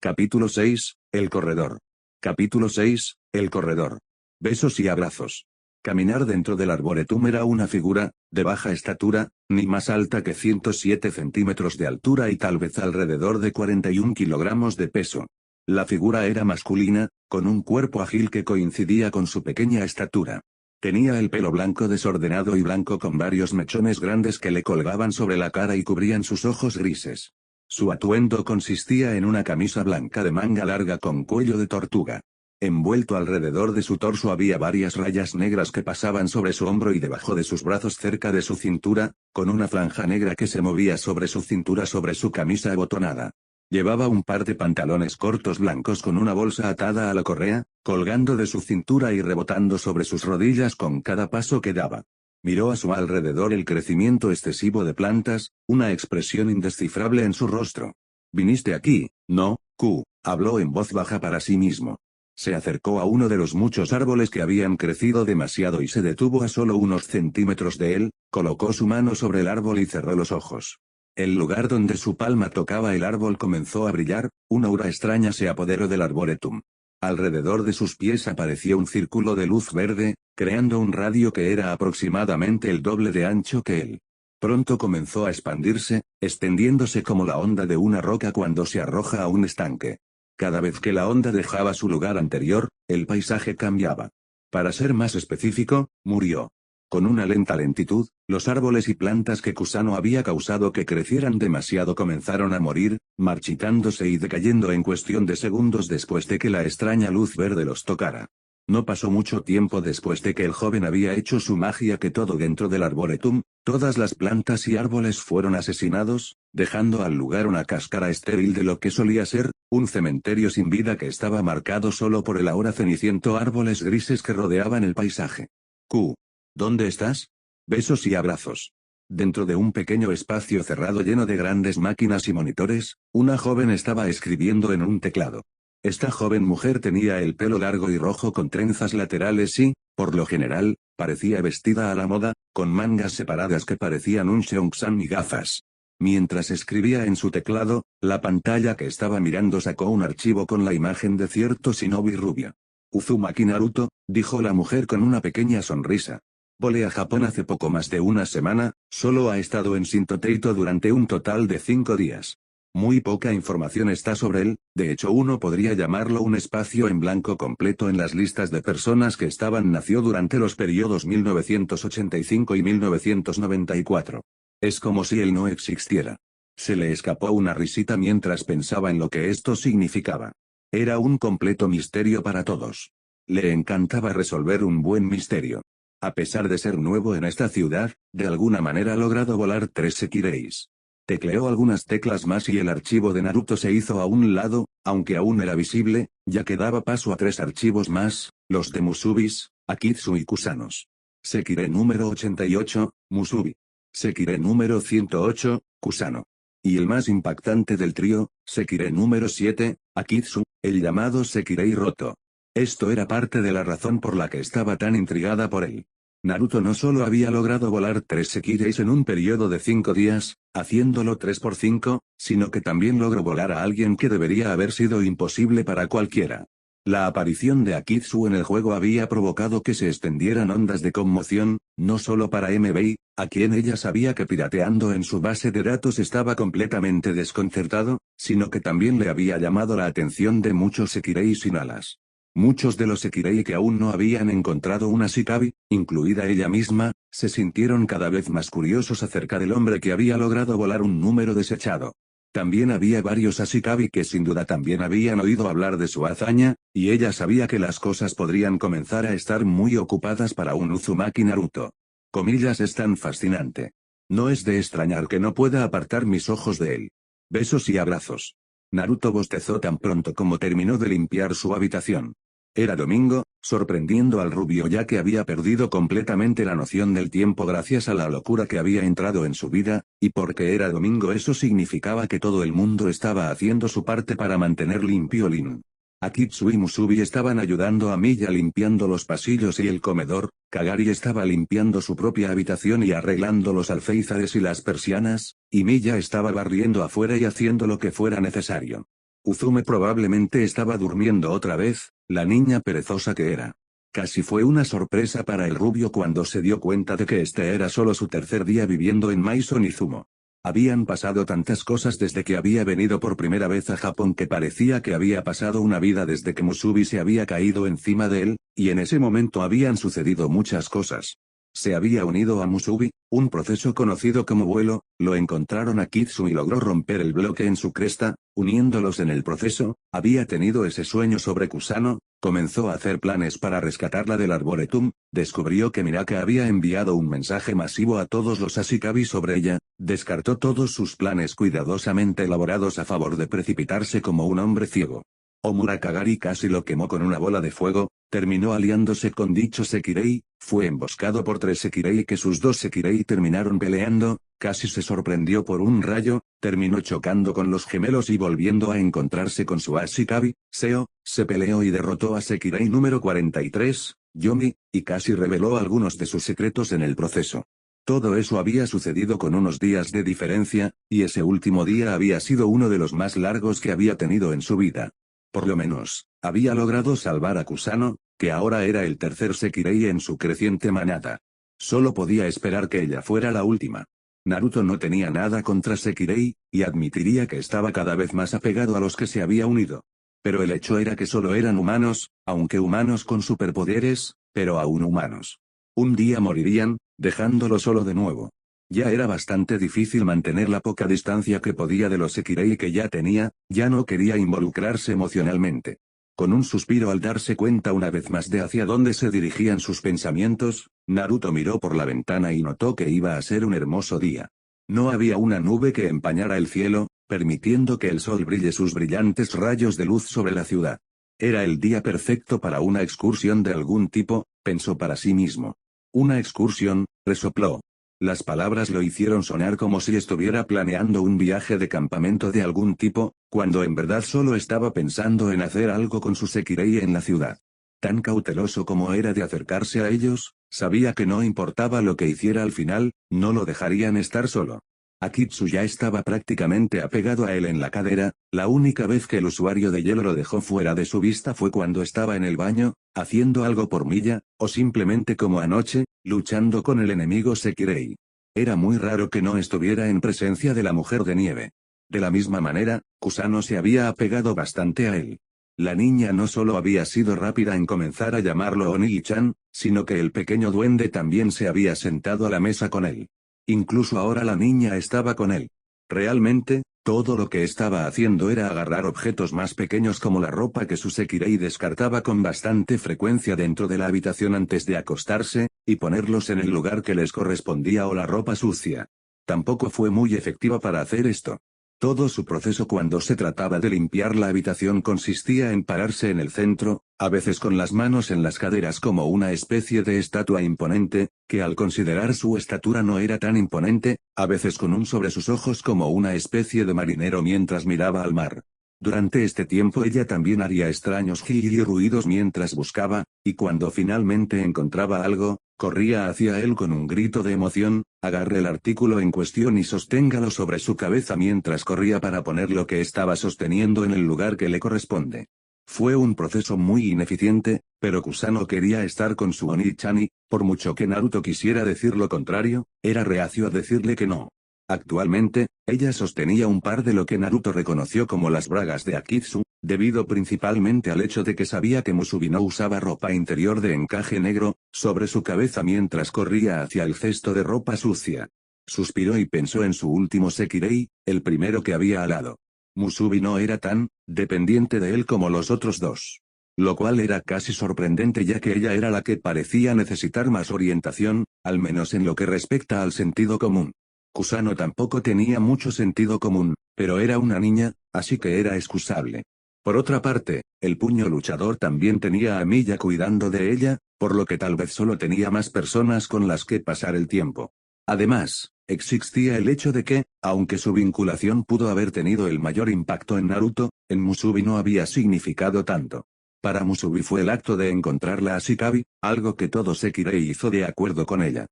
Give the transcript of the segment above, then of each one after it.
Capítulo 6, El corredor. Capítulo 6, El corredor. Besos y abrazos. Caminar dentro del arboretum era una figura, de baja estatura, ni más alta que 107 centímetros de altura y tal vez alrededor de 41 kilogramos de peso. La figura era masculina, con un cuerpo ágil que coincidía con su pequeña estatura. Tenía el pelo blanco desordenado y blanco con varios mechones grandes que le colgaban sobre la cara y cubrían sus ojos grises. Su atuendo consistía en una camisa blanca de manga larga con cuello de tortuga. Envuelto alrededor de su torso había varias rayas negras que pasaban sobre su hombro y debajo de sus brazos cerca de su cintura, con una franja negra que se movía sobre su cintura sobre su camisa abotonada. Llevaba un par de pantalones cortos blancos con una bolsa atada a la correa, colgando de su cintura y rebotando sobre sus rodillas con cada paso que daba. Miró a su alrededor el crecimiento excesivo de plantas, una expresión indescifrable en su rostro. «Viniste aquí, ¿no, Q?», habló en voz baja para sí mismo. Se acercó a uno de los muchos árboles que habían crecido demasiado y se detuvo a solo unos centímetros de él, colocó su mano sobre el árbol y cerró los ojos. El lugar donde su palma tocaba el árbol comenzó a brillar, una aura extraña se apoderó del arboretum. Alrededor de sus pies apareció un círculo de luz verde, creando un radio que era aproximadamente el doble de ancho que él. Pronto comenzó a expandirse, extendiéndose como la onda de una roca cuando se arroja a un estanque. Cada vez que la onda dejaba su lugar anterior, el paisaje cambiaba. Para ser más específico, murió. Con una lenta lentitud, los árboles y plantas que Kusano había causado que crecieran demasiado comenzaron a morir, marchitándose y decayendo en cuestión de segundos después de que la extraña luz verde los tocara. No pasó mucho tiempo después de que el joven había hecho su magia que todo dentro del arboretum, todas las plantas y árboles fueron asesinados, dejando al lugar una cáscara estéril de lo que solía ser, un cementerio sin vida que estaba marcado solo por el ahora ceniciento árboles grises que rodeaban el paisaje. Q. ¿Dónde estás? Besos y abrazos. Dentro de un pequeño espacio cerrado lleno de grandes máquinas y monitores, una joven estaba escribiendo en un teclado. Esta joven mujer tenía el pelo largo y rojo con trenzas laterales y, por lo general, parecía vestida a la moda, con mangas separadas que parecían un cheongsam y gafas. Mientras escribía en su teclado, la pantalla que estaba mirando sacó un archivo con la imagen de cierto shinobi rubia. Uzumaki Naruto, dijo la mujer con una pequeña sonrisa. Volé a Japón hace poco más de una semana, solo ha estado en Shinto Teito durante un total de 5 días. Muy poca información está sobre él, de hecho uno podría llamarlo un espacio en blanco completo en las listas de personas que nació durante los periodos 1985 y 1994. Es como si él no existiera. Se le escapó una risita mientras pensaba en lo que esto significaba. Era un completo misterio para todos. Le encantaba resolver un buen misterio. A pesar de ser nuevo en esta ciudad, de alguna manera ha logrado volar 3 Sekireis. Tecleó algunas teclas más y el archivo de Naruto se hizo a un lado, aunque aún era visible, ya que daba paso a 3 archivos más, los de Musubis, Akitsu y Kusanos. Sekire número 88, Musubi. Sekire número 108, Kusano. Y el más impactante del trío, Sekire número 7, Akitsu, el llamado Sekirei Roto. Esto era parte de la razón por la que estaba tan intrigada por él. Naruto no solo había logrado volar 3 Sekireis en un periodo de 5 días, haciéndolo 3 por 5, sino que también logró volar a alguien que debería haber sido imposible para cualquiera. La aparición de Akitsu en el juego había provocado que se extendieran ondas de conmoción, no solo para MBI, a quien ella sabía que pirateando en su base de datos estaba completamente desconcertado, sino que también le había llamado la atención de muchos Sekirei sin alas. Muchos de los Sekirei que aún no habían encontrado una Shikabi, incluida ella misma, se sintieron cada vez más curiosos acerca del hombre que había logrado volar un número desechado. También había varios Ashikabi que sin duda también habían oído hablar de su hazaña, y ella sabía que las cosas podrían comenzar a estar muy ocupadas para un Uzumaki Naruto. Comillas es tan fascinante. No es de extrañar que no pueda apartar mis ojos de él. Besos y abrazos. Naruto bostezó tan pronto como terminó de limpiar su habitación. Era domingo, sorprendiendo al rubio ya que había perdido completamente la noción del tiempo gracias a la locura que había entrado en su vida, y porque era domingo eso significaba que todo el mundo estaba haciendo su parte para mantener limpio Lin. Akitsu y Musubi estaban ayudando a Miya limpiando los pasillos y el comedor, Kagari estaba limpiando su propia habitación y arreglando los alféizares y las persianas, y Miya estaba barriendo afuera y haciendo lo que fuera necesario. Uzume probablemente estaba durmiendo otra vez, la niña perezosa que era. Casi fue una sorpresa para el rubio cuando se dio cuenta de que este era solo su tercer día viviendo en Maison Izumo. Habían pasado tantas cosas desde que había venido por primera vez a Japón que parecía que había pasado una vida desde que Musubi se había caído encima de él, y en ese momento habían sucedido muchas cosas. Se había unido a Musubi, un proceso conocido como vuelo, lo encontraron a Kitsu y logró romper el bloque en su cresta, uniéndolos en el proceso, había tenido ese sueño sobre Kusano, comenzó a hacer planes para rescatarla del Arboretum, descubrió que Miraka había enviado un mensaje masivo a todos los Ashikabi sobre ella, descartó todos sus planes cuidadosamente elaborados a favor de precipitarse como un hombre ciego. Omura Kagari casi lo quemó con una bola de fuego, terminó aliándose con dicho Sekirei, fue emboscado por 3 Sekirei que sus 2 Sekirei terminaron peleando, casi se sorprendió por un rayo, terminó chocando con los gemelos y volviendo a encontrarse con su Ashikabi, Seo, se peleó y derrotó a Sekirei número 43, Yomi, y casi reveló algunos de sus secretos en el proceso. Todo eso había sucedido con unos días de diferencia, y ese último día había sido uno de los más largos que había tenido en su vida. Por lo menos, había logrado salvar a Kusano, que ahora era el tercer Sekirei en su creciente manada. Solo podía esperar que ella fuera la última. Naruto no tenía nada contra Sekirei, y admitiría que estaba cada vez más apegado a los que se había unido. Pero el hecho era que solo eran humanos, aunque humanos con superpoderes, pero aún humanos. Un día morirían, dejándolo solo de nuevo. Ya era bastante difícil mantener la poca distancia que podía de los Sekirei que ya tenía, ya no quería involucrarse emocionalmente. Con un suspiro al darse cuenta una vez más de hacia dónde se dirigían sus pensamientos, Naruto miró por la ventana y notó que iba a ser un hermoso día. No había una nube que empañara el cielo, permitiendo que el sol brille sus brillantes rayos de luz sobre la ciudad. Era el día perfecto para una excursión de algún tipo, pensó para sí mismo. Una excursión, resopló. Las palabras lo hicieron sonar como si estuviera planeando un viaje de campamento de algún tipo, cuando en verdad solo estaba pensando en hacer algo con su Sekirei en la ciudad. Tan cauteloso como era de acercarse a ellos, sabía que no importaba lo que hiciera al final, no lo dejarían estar solo. Akitsu ya estaba prácticamente apegado a él en la cadera, la única vez que el usuario de hielo lo dejó fuera de su vista fue cuando estaba en el baño, haciendo algo por Miya, o simplemente como anoche, luchando con el enemigo Sekirei. Era muy raro que no estuviera en presencia de la mujer de nieve. De la misma manera, Kusano se había apegado bastante a él. La niña no solo había sido rápida en comenzar a llamarlo Onii-chan, sino que el pequeño duende también se había sentado a la mesa con él. Incluso ahora la niña estaba con él. Realmente, todo lo que estaba haciendo era agarrar objetos más pequeños como la ropa que su Sekirei descartaba con bastante frecuencia dentro de la habitación antes de acostarse, y ponerlos en el lugar que les correspondía o la ropa sucia. Tampoco fue muy efectiva para hacer esto. Todo su proceso cuando se trataba de limpiar la habitación consistía en pararse en el centro, a veces con las manos en las caderas como una especie de estatua imponente, que al considerar su estatura no era tan imponente, a veces con un sobre sus ojos como una especie de marinero mientras miraba al mar. Durante este tiempo ella también haría extraños y ruidos mientras buscaba, y cuando finalmente encontraba algo, corría hacia él con un grito de emoción, agarre el artículo en cuestión y sosténgalo sobre su cabeza mientras corría para poner lo que estaba sosteniendo en el lugar que le corresponde. Fue un proceso muy ineficiente, pero Kusano quería estar con su Oni-chan y, por mucho que Naruto quisiera decir lo contrario, era reacio a decirle que no. Actualmente, ella sostenía un par de lo que Naruto reconoció como las bragas de Akitsu, debido principalmente al hecho de que sabía que Musubi no usaba ropa interior de encaje negro, sobre su cabeza mientras corría hacia el cesto de ropa sucia. Suspiró y pensó en su último Sekirei, el primero que había alado. Musubi no era tan dependiente de él como los otros dos. Lo cual era casi sorprendente ya que ella era la que parecía necesitar más orientación, al menos en lo que respecta al sentido común. Kusano tampoco tenía mucho sentido común, pero era una niña, así que era excusable. Por otra parte, el puño luchador también tenía a Miya cuidando de ella, por lo que tal vez solo tenía más personas con las que pasar el tiempo. Además, existía el hecho de que, aunque su vinculación pudo haber tenido el mayor impacto en Naruto, en Musubi no había significado tanto. Para Musubi fue el acto de encontrarla a Shikabi, algo que todo Sekirei hizo de acuerdo con ella.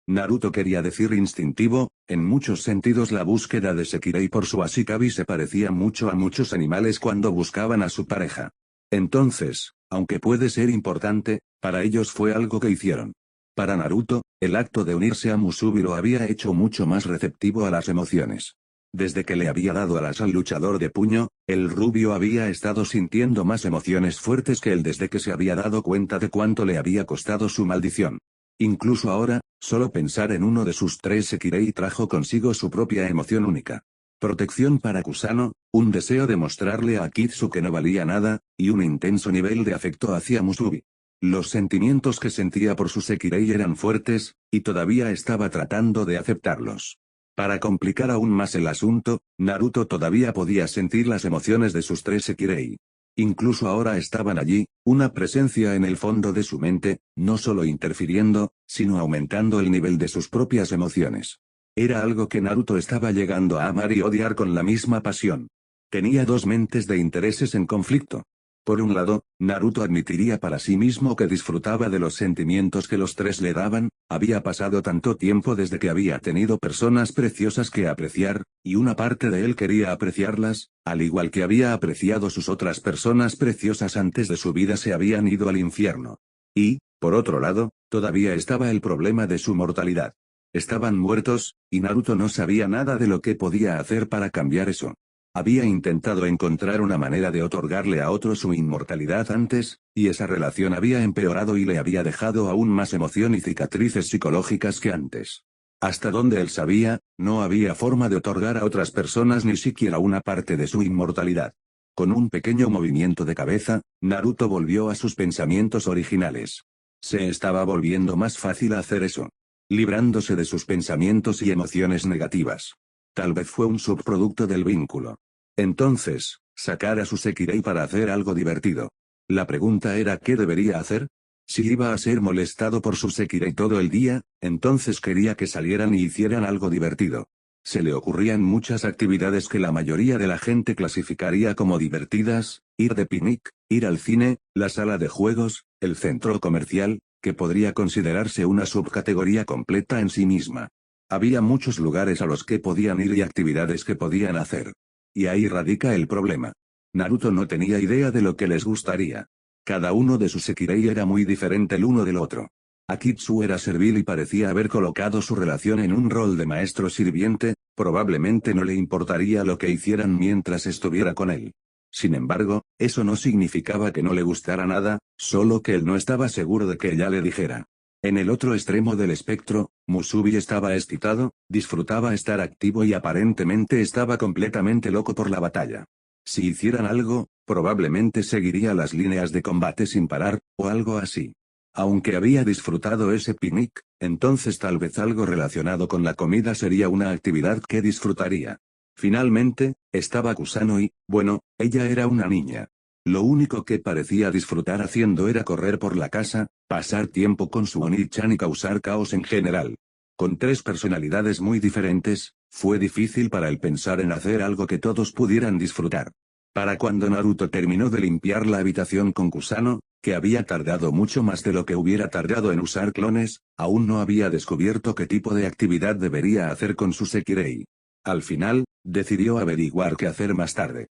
Naruto quería decir instintivo, en muchos sentidos la búsqueda de Sekirei por su Ashikabi se parecía mucho a muchos animales cuando buscaban a su pareja. Entonces, aunque puede ser importante, para ellos fue algo que hicieron. Para Naruto, el acto de unirse a Musubi lo había hecho mucho más receptivo a las emociones. Desde que le había dado alas al luchador de puño, el rubio había estado sintiendo más emociones fuertes que él desde que se había dado cuenta de cuánto le había costado su maldición. Incluso ahora, solo pensar en uno de sus 3 Sekirei trajo consigo su propia emoción única. Protección para Kusano, un deseo de mostrarle a Kitsu que no valía nada, y un intenso nivel de afecto hacia Musubi. Los sentimientos que sentía por su Sekirei eran fuertes, y todavía estaba tratando de aceptarlos. Para complicar aún más el asunto, Naruto todavía podía sentir las emociones de sus 3 Sekirei. Incluso ahora estaban allí, una presencia en el fondo de su mente, no solo interfiriendo, sino aumentando el nivel de sus propias emociones. Era algo que Naruto estaba llegando a amar y odiar con la misma pasión. Tenía 2 mentes de intereses en conflicto. Por un lado, Naruto admitiría para sí mismo que disfrutaba de los sentimientos que los 3 le daban, había pasado tanto tiempo desde que había tenido personas preciosas que apreciar, y una parte de él quería apreciarlas, al igual que había apreciado sus otras personas preciosas antes de su vida se habían ido al infierno. Y, por otro lado, todavía estaba el problema de su mortalidad. Estaban muertos, y Naruto no sabía nada de lo que podía hacer para cambiar eso. Había intentado encontrar una manera de otorgarle a otro su inmortalidad antes, y esa relación había empeorado y le había dejado aún más emoción y cicatrices psicológicas que antes. Hasta donde él sabía, no había forma de otorgar a otras personas ni siquiera una parte de su inmortalidad. Con un pequeño movimiento de cabeza, Naruto volvió a sus pensamientos originales. Se estaba volviendo más fácil hacer eso. Librándose de sus pensamientos y emociones negativas. Tal vez fue un subproducto del vínculo. Entonces, sacar a su Sekirei para hacer algo divertido. La pregunta era ¿qué debería hacer? Si iba a ser molestado por su Sekirei todo el día, entonces quería que salieran y hicieran algo divertido. Se le ocurrían muchas actividades que la mayoría de la gente clasificaría como divertidas, ir de picnic, ir al cine, la sala de juegos, el centro comercial, que podría considerarse una subcategoría completa en sí misma. Había muchos lugares a los que podían ir y actividades que podían hacer. Y ahí radica el problema. Naruto no tenía idea de lo que les gustaría. Cada uno de sus Sekirei era muy diferente el uno del otro. Akitsu era servil y parecía haber colocado su relación en un rol de maestro-sirviente, probablemente no le importaría lo que hicieran mientras estuviera con él. Sin embargo, eso no significaba que no le gustara nada, solo que él no estaba seguro de que ella le dijera. En el otro extremo del espectro, Musubi estaba excitado, disfrutaba estar activo y aparentemente estaba completamente loco por la batalla. Si hicieran algo, probablemente seguiría las líneas de combate sin parar, o algo así. Aunque había disfrutado ese picnic, entonces tal vez algo relacionado con la comida sería una actividad que disfrutaría. Finalmente, estaba Kusano y, bueno, ella era una niña. Lo único que parecía disfrutar haciendo era correr por la casa, pasar tiempo con su Oni-chan y causar caos en general. Con 3 personalidades muy diferentes, fue difícil para él pensar en hacer algo que todos pudieran disfrutar. Para cuando Naruto terminó de limpiar la habitación con Kusano, que había tardado mucho más de lo que hubiera tardado en usar clones, aún no había descubierto qué tipo de actividad debería hacer con su Sekirei. Al final, decidió averiguar qué hacer más tarde.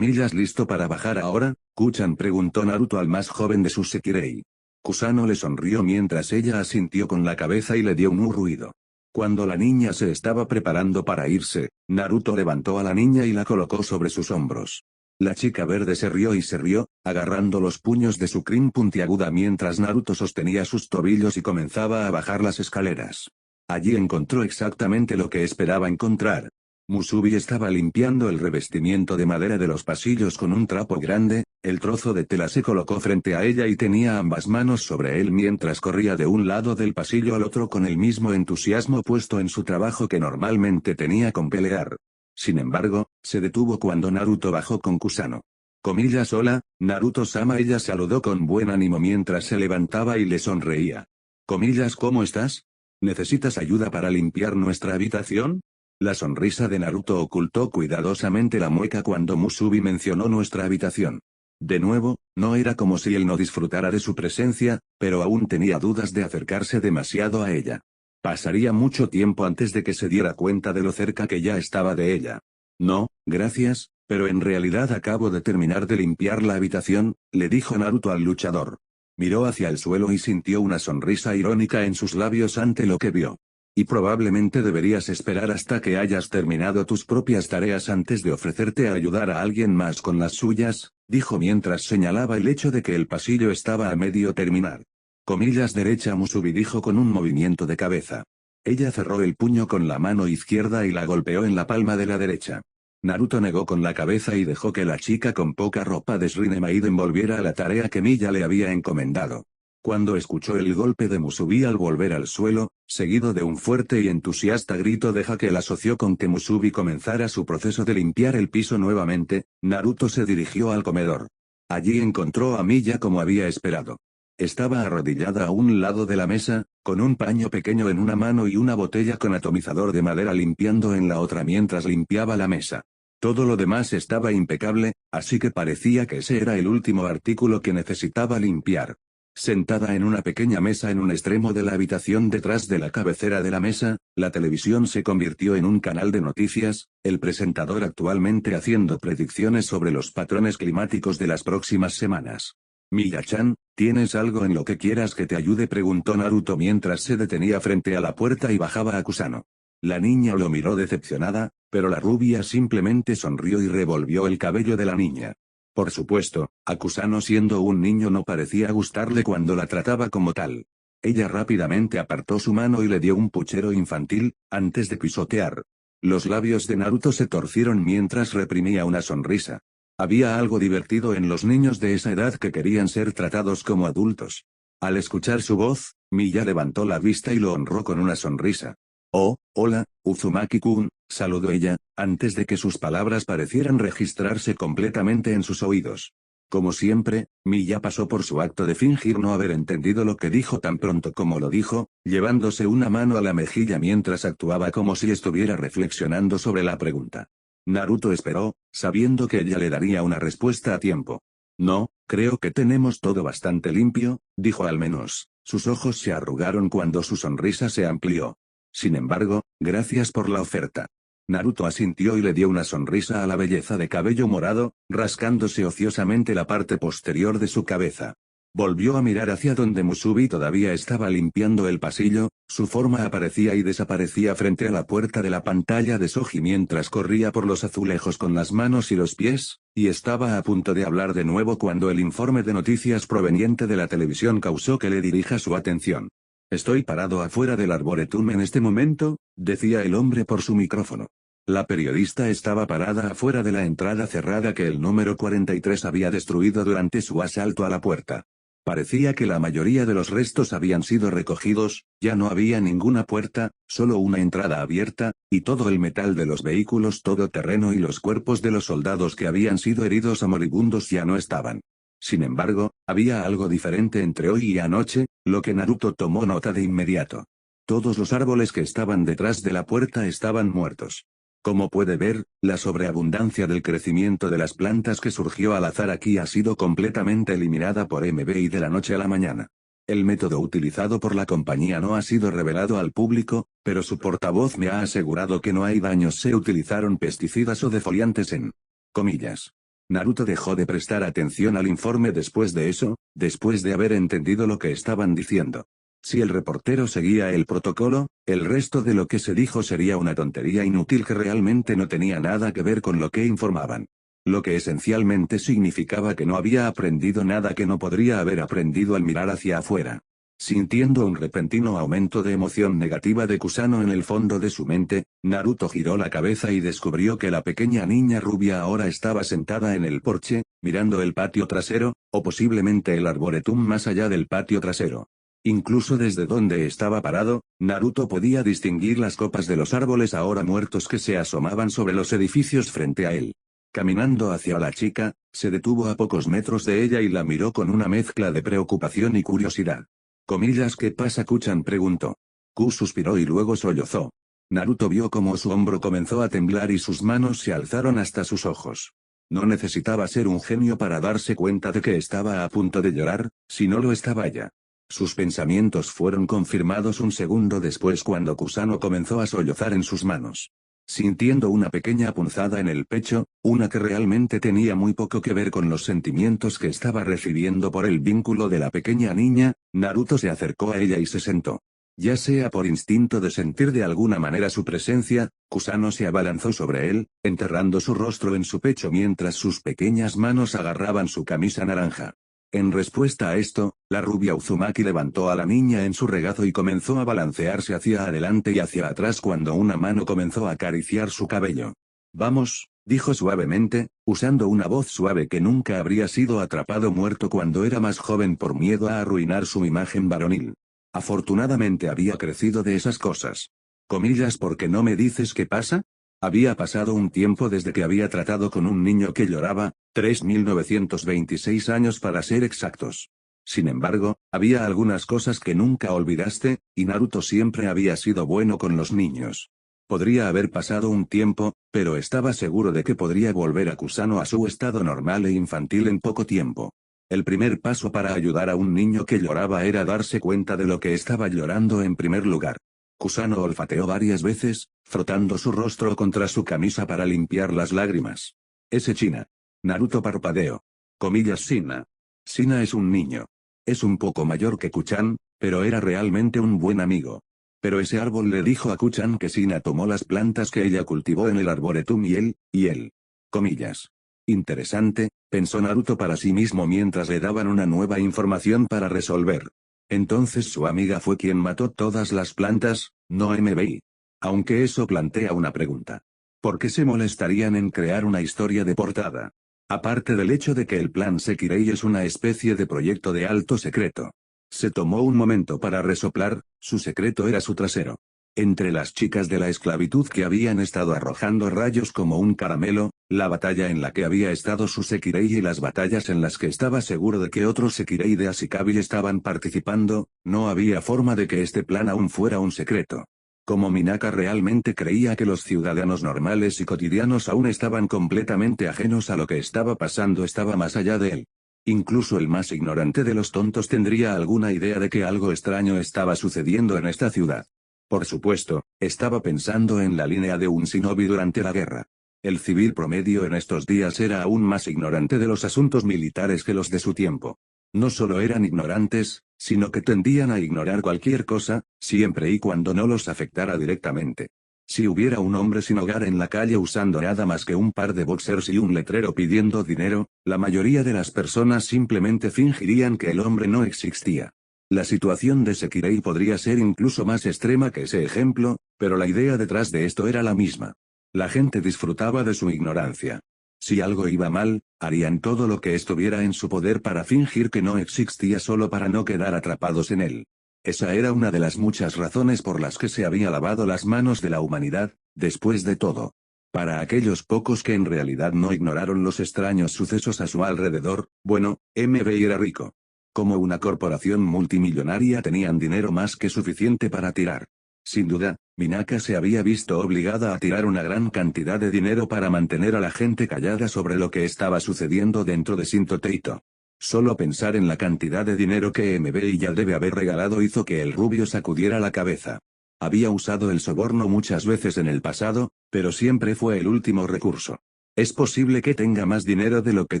¿Listo para bajar ahora? Kuchan preguntó Naruto al más joven de sus Sekirei. Kusano le sonrió mientras ella asintió con la cabeza y le dio un ruido. Cuando la niña se estaba preparando para irse, Naruto levantó a la niña y la colocó sobre sus hombros. La chica verde se rió, agarrando los puños de su crin puntiaguda mientras Naruto sostenía sus tobillos y comenzaba a bajar las escaleras. Allí encontró exactamente lo que esperaba encontrar. Musubi estaba limpiando el revestimiento de madera de los pasillos con un trapo grande, el trozo de tela se colocó frente a ella y tenía ambas manos sobre él mientras corría de un lado del pasillo al otro con el mismo entusiasmo puesto en su trabajo que normalmente tenía con pelear. Sin embargo, se detuvo cuando Naruto bajó con Kusano. Hola, Naruto-sama. Ella saludó con buen ánimo mientras se levantaba y le sonreía. ¿Cómo estás? ¿Necesitas ayuda para limpiar nuestra habitación? La sonrisa de Naruto ocultó cuidadosamente la mueca cuando Musubi mencionó nuestra habitación. De nuevo, no era como si él no disfrutara de su presencia, pero aún tenía dudas de acercarse demasiado a ella. Pasaría mucho tiempo antes de que se diera cuenta de lo cerca que ya estaba de ella. No, gracias, pero en realidad acabo de terminar de limpiar la habitación, le dijo Naruto al luchador. Miró hacia el suelo y sintió una sonrisa irónica en sus labios ante lo que vio. Y probablemente deberías esperar hasta que hayas terminado tus propias tareas antes de ofrecerte a ayudar a alguien más con las suyas, dijo mientras señalaba el hecho de que el pasillo estaba a medio terminar. Comillas derecha, Musubi dijo con un movimiento de cabeza. Ella cerró el puño con la mano izquierda y la golpeó en la palma de la derecha. Naruto negó con la cabeza y dejó que la chica con poca ropa de Srine Maiden volviera a la tarea que Miya le había encomendado. Cuando escuchó el golpe de Musubi al volver al suelo, seguido de un fuerte y entusiasta grito de que la asoció con que Musubi comenzara su proceso de limpiar el piso nuevamente, Naruto se dirigió al comedor. Allí encontró a Miya como había esperado. Estaba arrodillada a un lado de la mesa, con un paño pequeño en una mano y una botella con atomizador de madera limpiando en la otra mientras limpiaba la mesa. Todo lo demás estaba impecable, así que parecía que ese era el último artículo que necesitaba limpiar. Sentada en una pequeña mesa en un extremo de la habitación detrás de la cabecera de la mesa, la televisión se convirtió en un canal de noticias, el presentador actualmente haciendo predicciones sobre los patrones climáticos de las próximas semanas. Miya-chan, ¿tienes algo en lo que quieras que te ayude?, preguntó Naruto mientras se detenía frente a la puerta y bajaba a Kusano. La niña lo miró decepcionada, pero la rubia simplemente sonrió y revolvió el cabello de la niña. Por supuesto, a Kusano siendo un niño no parecía gustarle cuando la trataba como tal. Ella rápidamente apartó su mano y le dio un puchero infantil, antes de pisotear. Los labios de Naruto se torcieron mientras reprimía una sonrisa. Había algo divertido en los niños de esa edad que querían ser tratados como adultos. Al escuchar su voz, Miya levantó la vista y lo honró con una sonrisa. Oh, hola, Uzumaki-kun, saludó ella, antes de que sus palabras parecieran registrarse completamente en sus oídos. Como siempre, Miya pasó por su acto de fingir no haber entendido lo que dijo tan pronto como lo dijo, llevándose una mano a la mejilla mientras actuaba como si estuviera reflexionando sobre la pregunta. Naruto esperó, sabiendo que ella le daría una respuesta a tiempo. No, creo que tenemos todo bastante limpio, dijo al menos. Sus ojos se arrugaron cuando su sonrisa se amplió. Sin embargo, gracias por la oferta. Naruto asintió y le dio una sonrisa a la belleza de cabello morado, rascándose ociosamente la parte posterior de su cabeza. Volvió a mirar hacia donde Musubi todavía estaba limpiando el pasillo, su forma aparecía y desaparecía frente a la puerta de la pantalla de Soji mientras corría por los azulejos con las manos y los pies, y estaba a punto de hablar de nuevo cuando el informe de noticias proveniente de la televisión causó que le dirija su atención. Estoy parado afuera del arboretum en este momento, decía el hombre por su micrófono. La periodista estaba parada afuera de la entrada cerrada que el número 43 había destruido durante su asalto a la puerta. Parecía que la mayoría de los restos habían sido recogidos, ya no había ninguna puerta, solo una entrada abierta, y todo el metal de los vehículos todoterreno y los cuerpos de los soldados que habían sido heridos o moribundos ya no estaban. Sin embargo, había algo diferente entre hoy y anoche, lo que Naruto tomó nota de inmediato. Todos los árboles que estaban detrás de la puerta estaban muertos. Como puede ver, la sobreabundancia del crecimiento de las plantas que surgió al azar aquí ha sido completamente eliminada por MBI de la noche a la mañana. El método utilizado por la compañía no ha sido revelado al público, pero su portavoz me ha asegurado que no hay daños. Se utilizaron pesticidas o defoliantes en comillas. Naruto dejó de prestar atención al informe después de eso, después de haber entendido lo que estaban diciendo. Si el reportero seguía el protocolo, el resto de lo que se dijo sería una tontería inútil que realmente no tenía nada que ver con lo que informaban. Lo que esencialmente significaba que no había aprendido nada que no podría haber aprendido al mirar hacia afuera. Sintiendo un repentino aumento de emoción negativa de Kusano en el fondo de su mente, Naruto giró la cabeza y descubrió que la pequeña niña rubia ahora estaba sentada en el porche, mirando el patio trasero, o posiblemente el arboretum más allá del patio trasero. Incluso desde donde estaba parado, Naruto podía distinguir las copas de los árboles ahora muertos que se asomaban sobre los edificios frente a él. Caminando hacia la chica, se detuvo a pocos metros de ella y la miró con una mezcla de preocupación y curiosidad. Comillas, ¿qué pasa, Kuchan?, preguntó. Ku suspiró y luego sollozó. Naruto vio cómo su hombro comenzó a temblar y sus manos se alzaron hasta sus ojos. No necesitaba ser un genio para darse cuenta de que estaba a punto de llorar, si no lo estaba ya. Sus pensamientos fueron confirmados un segundo después cuando Kusano comenzó a sollozar en sus manos. Sintiendo una pequeña punzada en el pecho, una que realmente tenía muy poco que ver con los sentimientos que estaba recibiendo por el vínculo de la pequeña niña, Naruto se acercó a ella y se sentó. Ya sea por instinto de sentir de alguna manera su presencia, Kusano se abalanzó sobre él, enterrando su rostro en su pecho mientras sus pequeñas manos agarraban su camisa naranja. En respuesta a esto, la rubia Uzumaki levantó a la niña en su regazo y comenzó a balancearse hacia adelante y hacia atrás cuando una mano comenzó a acariciar su cabello. Vamos, dijo suavemente, usando una voz suave que nunca habría sido atrapado muerto cuando era más joven por miedo a arruinar su imagen varonil. Afortunadamente había crecido de esas cosas. Comillas, ¿por qué no me dices qué pasa? Había pasado un tiempo desde que había tratado con un niño que lloraba, 3926 años para ser exactos. Sin embargo, había algunas cosas que nunca olvidaste, y Naruto siempre había sido bueno con los niños. Podría haber pasado un tiempo, pero estaba seguro de que podría volver a Kusano a su estado normal e infantil en poco tiempo. El primer paso para ayudar a un niño que lloraba era darse cuenta de lo que estaba llorando en primer lugar. Kusano olfateó varias veces, frotando su rostro contra su camisa para limpiar las lágrimas. Ese China. Naruto parpadeó. Comillas Shina. Shina es un niño. Es un poco mayor que Kuchan, pero era realmente un buen amigo. Pero ese árbol le dijo a Kuchan que Shina tomó las plantas que ella cultivó en el arboretum y él. Comillas. Interesante, pensó Naruto para sí mismo mientras le daban una nueva información para resolver. Entonces su amiga fue quien mató todas las plantas, no MBI. Aunque eso plantea una pregunta. ¿Por qué se molestarían en crear una historia de portada? Aparte del hecho de que el plan Sekirei es una especie de proyecto de alto secreto. Se tomó un momento para resoplar, su secreto era su trasero. Entre las chicas de la esclavitud que habían estado arrojando rayos como un caramelo, la batalla en la que había estado su Sekirei y las batallas en las que estaba seguro de que otros Sekirei de Ashikabi estaban participando, no había forma de que este plan aún fuera un secreto. Como Minaka realmente creía que los ciudadanos normales y cotidianos aún estaban completamente ajenos a lo que estaba pasando estaba más allá de él. Incluso el más ignorante de los tontos tendría alguna idea de que algo extraño estaba sucediendo en esta ciudad. Por supuesto, estaba pensando en la línea de un shinobi durante la guerra. El civil promedio en estos días era aún más ignorante de los asuntos militares que los de su tiempo. No solo eran ignorantes, sino que tendían a ignorar cualquier cosa, siempre y cuando no los afectara directamente. Si hubiera un hombre sin hogar en la calle usando nada más que un par de boxers y un letrero pidiendo dinero, la mayoría de las personas simplemente fingirían que el hombre no existía. La situación de Sekirei podría ser incluso más extrema que ese ejemplo, pero la idea detrás de esto era la misma. La gente disfrutaba de su ignorancia. Si algo iba mal, harían todo lo que estuviera en su poder para fingir que no existía solo para no quedar atrapados en él. Esa era una de las muchas razones por las que se había lavado las manos de la humanidad, después de todo. Para aquellos pocos que en realidad no ignoraron los extraños sucesos a su alrededor, bueno, MB era rico. Como una corporación multimillonaria tenían dinero más que suficiente para tirar. Sin duda, Minaka se había visto obligada a tirar una gran cantidad de dinero para mantener a la gente callada sobre lo que estaba sucediendo dentro de Shinto Teito. Solo pensar en la cantidad de dinero que MB ya debe haber regalado hizo que el rubio sacudiera la cabeza. Había usado el soborno muchas veces en el pasado, pero siempre fue el último recurso. Es posible que tenga más dinero de lo que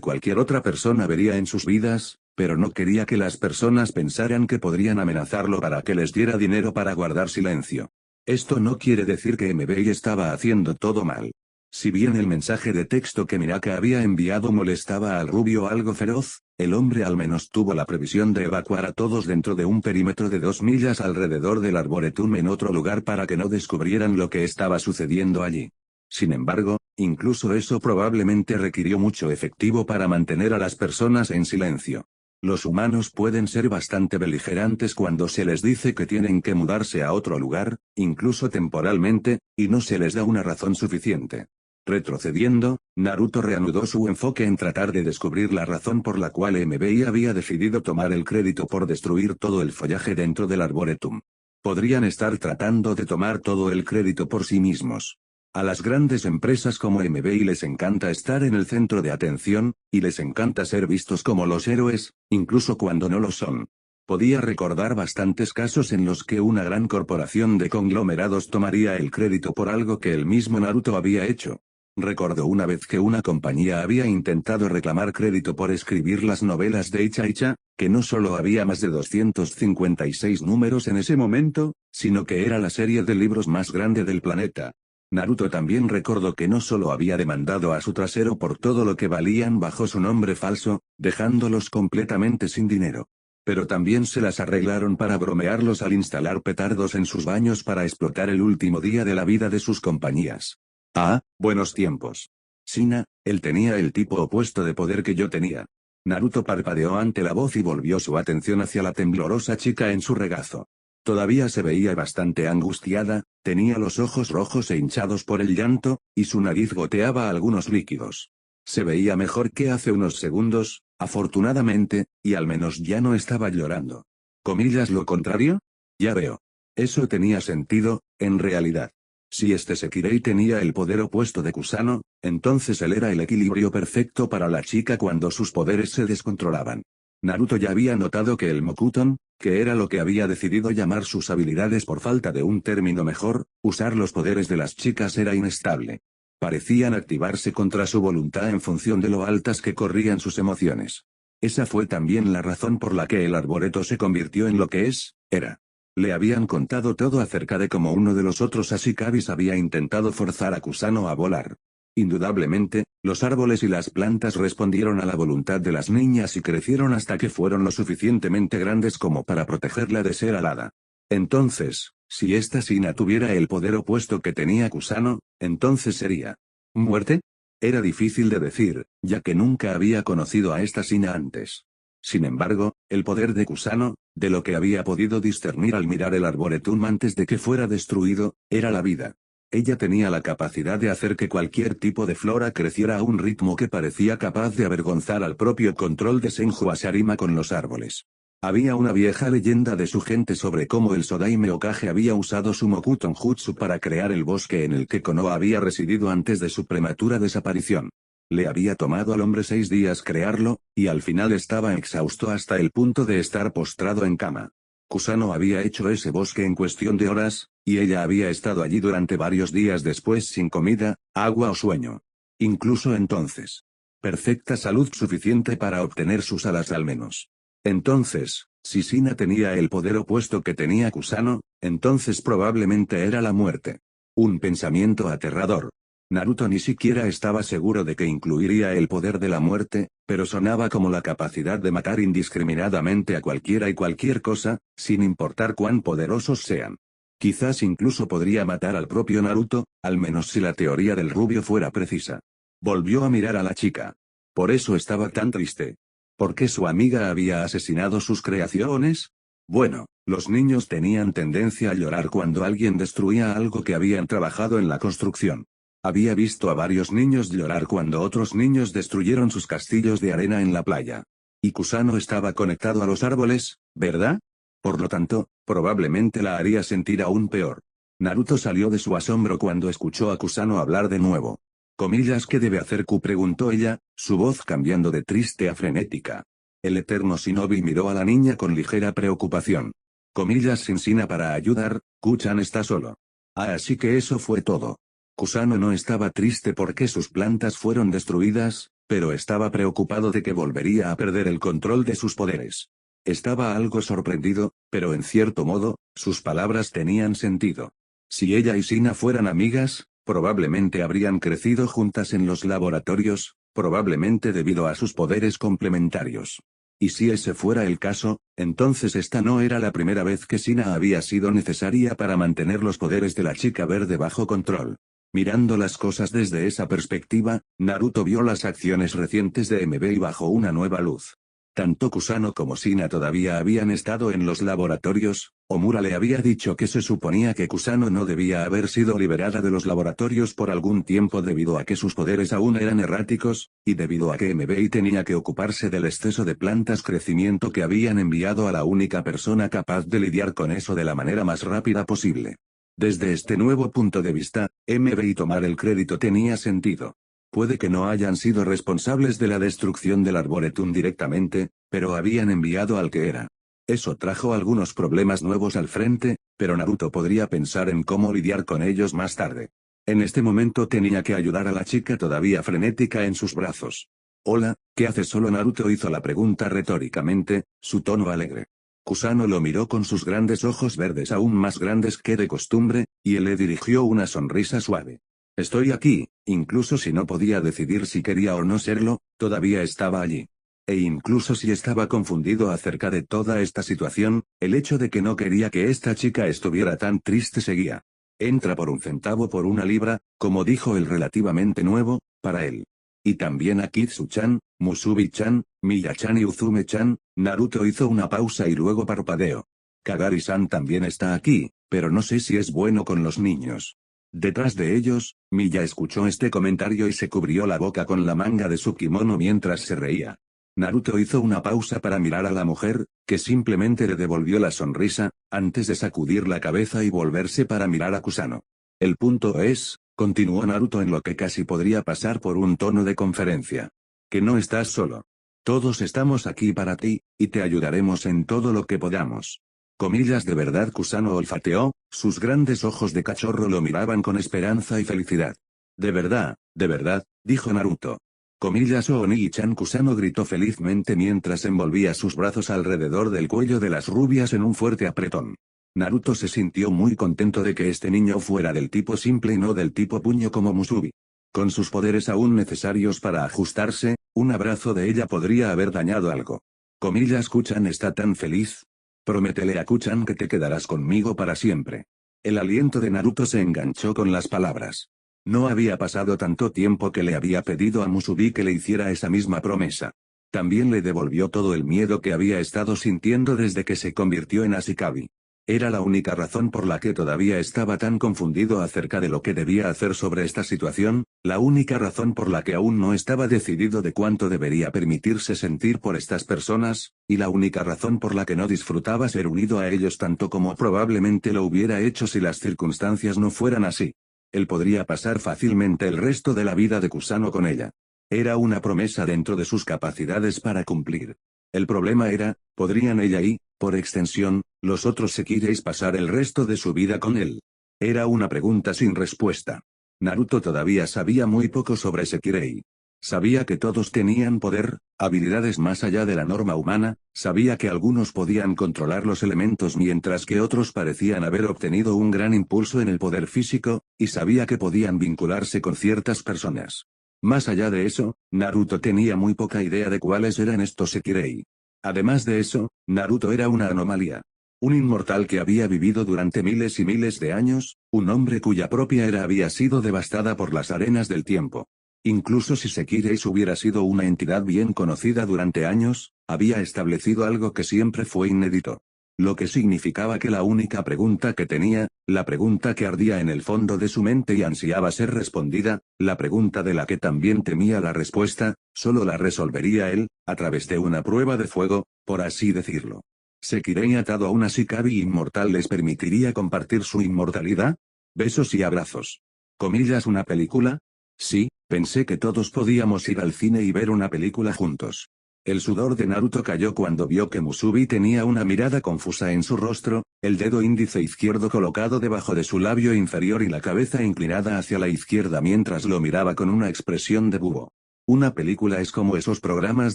cualquier otra persona vería en sus vidas, pero no quería que las personas pensaran que podrían amenazarlo para que les diera dinero para guardar silencio. Esto no quiere decir que MB estaba haciendo todo mal. Si bien el mensaje de texto que Minaka había enviado molestaba al rubio algo feroz, el hombre al menos tuvo la previsión de evacuar a todos dentro de un perímetro de 2 millas alrededor del arboretum en otro lugar para que no descubrieran lo que estaba sucediendo allí. Sin embargo, incluso eso probablemente requirió mucho efectivo para mantener a las personas en silencio. Los humanos pueden ser bastante beligerantes cuando se les dice que tienen que mudarse a otro lugar, incluso temporalmente, y no se les da una razón suficiente. Retrocediendo, Naruto reanudó su enfoque en tratar de descubrir la razón por la cual MBI había decidido tomar el crédito por destruir todo el follaje dentro del arboretum. Podrían estar tratando de tomar todo el crédito por sí mismos. A las grandes empresas como MBI les encanta estar en el centro de atención, y les encanta ser vistos como los héroes, incluso cuando no lo son. Podía recordar bastantes casos en los que una gran corporación de conglomerados tomaría el crédito por algo que el mismo Naruto había hecho. Recordó una vez que una compañía había intentado reclamar crédito por escribir las novelas de Icha Icha, que no solo había más de 256 números en ese momento, sino que era la serie de libros más grande del planeta. Naruto también recordó que no solo había demandado a su trasero por todo lo que valían bajo su nombre falso, dejándolos completamente sin dinero. Pero también se las arreglaron para bromearlos al instalar petardos en sus baños para explotar el último día de la vida de sus compañías. Ah, buenos tiempos. Shina, él tenía el tipo opuesto de poder que yo tenía. Naruto parpadeó ante la voz y volvió su atención hacia la temblorosa chica en su regazo. Todavía se veía bastante angustiada, tenía los ojos rojos e hinchados por el llanto, y su nariz goteaba algunos líquidos. Se veía mejor que hace unos segundos, afortunadamente, y al menos ya no estaba llorando. ¿Comillas lo contrario? Ya veo. Eso tenía sentido, en realidad. Si este Sekirei tenía el poder opuesto de Kusano, entonces él era el equilibrio perfecto para la chica cuando sus poderes se descontrolaban. Naruto ya había notado que el Mokuton, que era lo que había decidido llamar sus habilidades por falta de un término mejor, usar los poderes de las chicas era inestable. Parecían activarse contra su voluntad en función de lo altas que corrían sus emociones. Esa fue también la razón por la que el arboreto se convirtió en lo que era. Le habían contado todo acerca de cómo uno de los otros Ashikabis había intentado forzar a Kusano a volar. Indudablemente, los árboles y las plantas respondieron a la voluntad de las niñas y crecieron hasta que fueron lo suficientemente grandes como para protegerla de ser alada. Entonces, si esta Shina tuviera el poder opuesto que tenía Kusano, entonces sería ¿muerte? Era difícil de decir, ya que nunca había conocido a esta Shina antes. Sin embargo, el poder de Kusano, de lo que había podido discernir al mirar el arboretum antes de que fuera destruido, era la vida. Ella tenía la capacidad de hacer que cualquier tipo de flora creciera a un ritmo que parecía capaz de avergonzar al propio control de Senju Asarima con los árboles. Había una vieja leyenda de su gente sobre cómo el Sodaime Hokage había usado su Mokuton Jutsu para crear el bosque en el que Konoha había residido antes de su prematura desaparición. Le había tomado al hombre 6 días crearlo, y al final estaba exhausto hasta el punto de estar postrado en cama. Kusano había hecho ese bosque en cuestión de horas, y ella había estado allí durante varios días después sin comida, agua o sueño. Incluso entonces. Perfecta salud suficiente para obtener sus alas al menos. Entonces, si Shina tenía el poder opuesto que tenía Kusano, entonces probablemente era la muerte. Un pensamiento aterrador. Naruto ni siquiera estaba seguro de que incluiría el poder de la muerte, pero sonaba como la capacidad de matar indiscriminadamente a cualquiera y cualquier cosa, sin importar cuán poderosos sean. Quizás incluso podría matar al propio Naruto, al menos si la teoría del rubio fuera precisa. Volvió a mirar a la chica. Por eso estaba tan triste. ¿Por qué su amiga había asesinado sus creaciones? Bueno, los niños tenían tendencia a llorar cuando alguien destruía algo que habían trabajado en la construcción. Había visto a varios niños llorar cuando otros niños destruyeron sus castillos de arena en la playa. Y Kusano estaba conectado a los árboles, ¿verdad? Por lo tanto, probablemente la haría sentir aún peor. Naruto salió de su asombro cuando escuchó a Kusano hablar de nuevo. ¿Comillas qué debe hacer Q? Preguntó ella, su voz cambiando de triste a frenética. El eterno shinobi miró a la niña con ligera preocupación. Comillas sin Shina para ayudar, Q-chan está solo. Ah, así que eso fue todo. Kusano no estaba triste porque sus plantas fueron destruidas, pero estaba preocupado de que volvería a perder el control de sus poderes. Estaba algo sorprendido, pero en cierto modo, sus palabras tenían sentido. Si ella y Shina fueran amigas, probablemente habrían crecido juntas en los laboratorios, probablemente debido a sus poderes complementarios. Y si ese fuera el caso, entonces esta no era la primera vez que Shina había sido necesaria para mantener los poderes de la chica verde bajo control. Mirando las cosas desde esa perspectiva, Naruto vio las acciones recientes de MBI bajo una nueva luz. Tanto Kusano como Shina todavía habían estado en los laboratorios. Omura le había dicho que se suponía que Kusano no debía haber sido liberada de los laboratorios por algún tiempo debido a que sus poderes aún eran erráticos, y debido a que MBI tenía que ocuparse del exceso de plantas crecimiento que habían enviado a la única persona capaz de lidiar con eso de la manera más rápida posible. Desde este nuevo punto de vista, MBI tomar el crédito tenía sentido. Puede que no hayan sido responsables de la destrucción del Arboretum directamente, pero habían enviado al que era Eso trajo algunos problemas nuevos al frente, pero Naruto podría pensar en cómo lidiar con ellos más tarde. En este momento tenía que ayudar a la chica todavía frenética en sus brazos. Hola, ¿qué haces solo? Naruto hizo la pregunta retóricamente, su tono alegre. Kusano lo miró con sus grandes ojos verdes aún más grandes que de costumbre, y él le dirigió una sonrisa suave. Estoy aquí, incluso si no podía decidir si quería o no serlo, todavía estaba allí. E incluso si estaba confundido acerca de toda esta situación, el hecho de que no quería que esta chica estuviera tan triste seguía. Entra por un centavo por una libra, como dijo el relativamente nuevo, para él. Y también a Kitsu-chan, Musubi-chan, Miya-chan y Uzume-chan. Naruto hizo una pausa y luego parpadeó. Kagari-san también está aquí, pero no sé si es bueno con los niños. Detrás de ellos, Miya escuchó este comentario y se cubrió la boca con la manga de su kimono mientras se reía. Naruto hizo una pausa para mirar a la mujer, que simplemente le devolvió la sonrisa, antes de sacudir la cabeza y volverse para mirar a Kusano. El punto es, continuó Naruto en lo que casi podría pasar por un tono de conferencia. Que no estás solo. Todos estamos aquí para ti, y te ayudaremos en todo lo que podamos. Comillas de verdad. Kusano olfateó, sus grandes ojos de cachorro lo miraban con esperanza y felicidad. De verdad, dijo Naruto. Comillas Onigi-chan. Kusano gritó felizmente mientras envolvía sus brazos alrededor del cuello de las rubias en un fuerte apretón. Naruto se sintió muy contento de que este niño fuera del tipo simple y no del tipo puño como Musubi. Con sus poderes aún necesarios para ajustarse, un abrazo de ella podría haber dañado algo. Comillas Kuchan está tan feliz. Prométele a Kuchan que te quedarás conmigo para siempre. El aliento de Naruto se enganchó con las palabras. No había pasado tanto tiempo que le había pedido a Musubi que le hiciera esa misma promesa. También le devolvió todo el miedo que había estado sintiendo desde que se convirtió en Ashikabi. Era la única razón por la que todavía estaba tan confundido acerca de lo que debía hacer sobre esta situación, la única razón por la que aún no estaba decidido de cuánto debería permitirse sentir por estas personas, y la única razón por la que no disfrutaba ser unido a ellos tanto como probablemente lo hubiera hecho si las circunstancias no fueran así. Él podría pasar fácilmente el resto de la vida de Kusano con ella. Era una promesa dentro de sus capacidades para cumplir. El problema era, ¿podrían ella y, por extensión, los otros Sekireis pasar el resto de su vida con él? Era una pregunta sin respuesta. Naruto todavía sabía muy poco sobre Sekirei. Sabía que todos tenían poder, habilidades más allá de la norma humana, sabía que algunos podían controlar los elementos mientras que otros parecían haber obtenido un gran impulso en el poder físico, y sabía que podían vincularse con ciertas personas. Más allá de eso, Naruto tenía muy poca idea de cuáles eran estos Sekirei. Además de eso, Naruto era una anomalía. Un inmortal que había vivido durante miles y miles de años, un hombre cuya propia era había sido devastada por las arenas del tiempo. Incluso si Sekireis hubiera sido una entidad bien conocida durante años, había establecido algo que siempre fue inédito. Lo que significaba que la única pregunta que tenía, la pregunta que ardía en el fondo de su mente y ansiaba ser respondida, la pregunta de la que también temía la respuesta, solo la resolvería él, a través de una prueba de fuego, por así decirlo. ¿Sekirei atado a una Shikabi inmortal les permitiría compartir su inmortalidad? Besos y abrazos. Comillas ¿una película? Sí, pensé que todos podíamos ir al cine y ver una película juntos. El sudor de Naruto cayó cuando vio que Musubi tenía una mirada confusa en su rostro, el dedo índice izquierdo colocado debajo de su labio inferior y la cabeza inclinada hacia la izquierda mientras lo miraba con una expresión de búho. Una película es como esos programas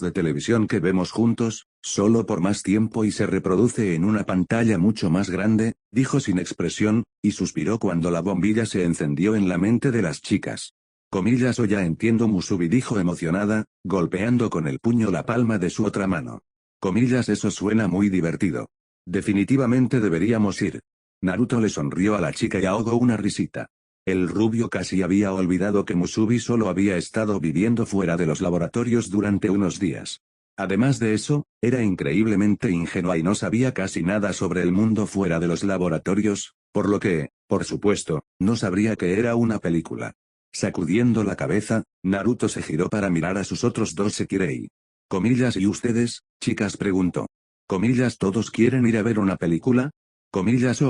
de televisión que vemos juntos, solo por más tiempo y se reproduce en una pantalla mucho más grande, dijo sin expresión, y suspiró cuando la bombilla se encendió en la mente de las chicas. Comillas ya entiendo Musubi dijo emocionada, golpeando con el puño la palma de su otra mano. Comillas eso suena muy divertido. Definitivamente deberíamos ir. Naruto le sonrió a la chica y ahogó una risita. El rubio casi había olvidado que Musubi solo había estado viviendo fuera de los laboratorios durante unos días. Además de eso, era increíblemente ingenua y no sabía casi nada sobre el mundo fuera de los laboratorios, por lo que, por supuesto, no sabría que era una película. Sacudiendo la cabeza, Naruto se giró para mirar a sus otros dos Sekirei. Comillas ¿y ustedes, chicas? Preguntó. Comillas ¿todos quieren ir a ver una película? Comillas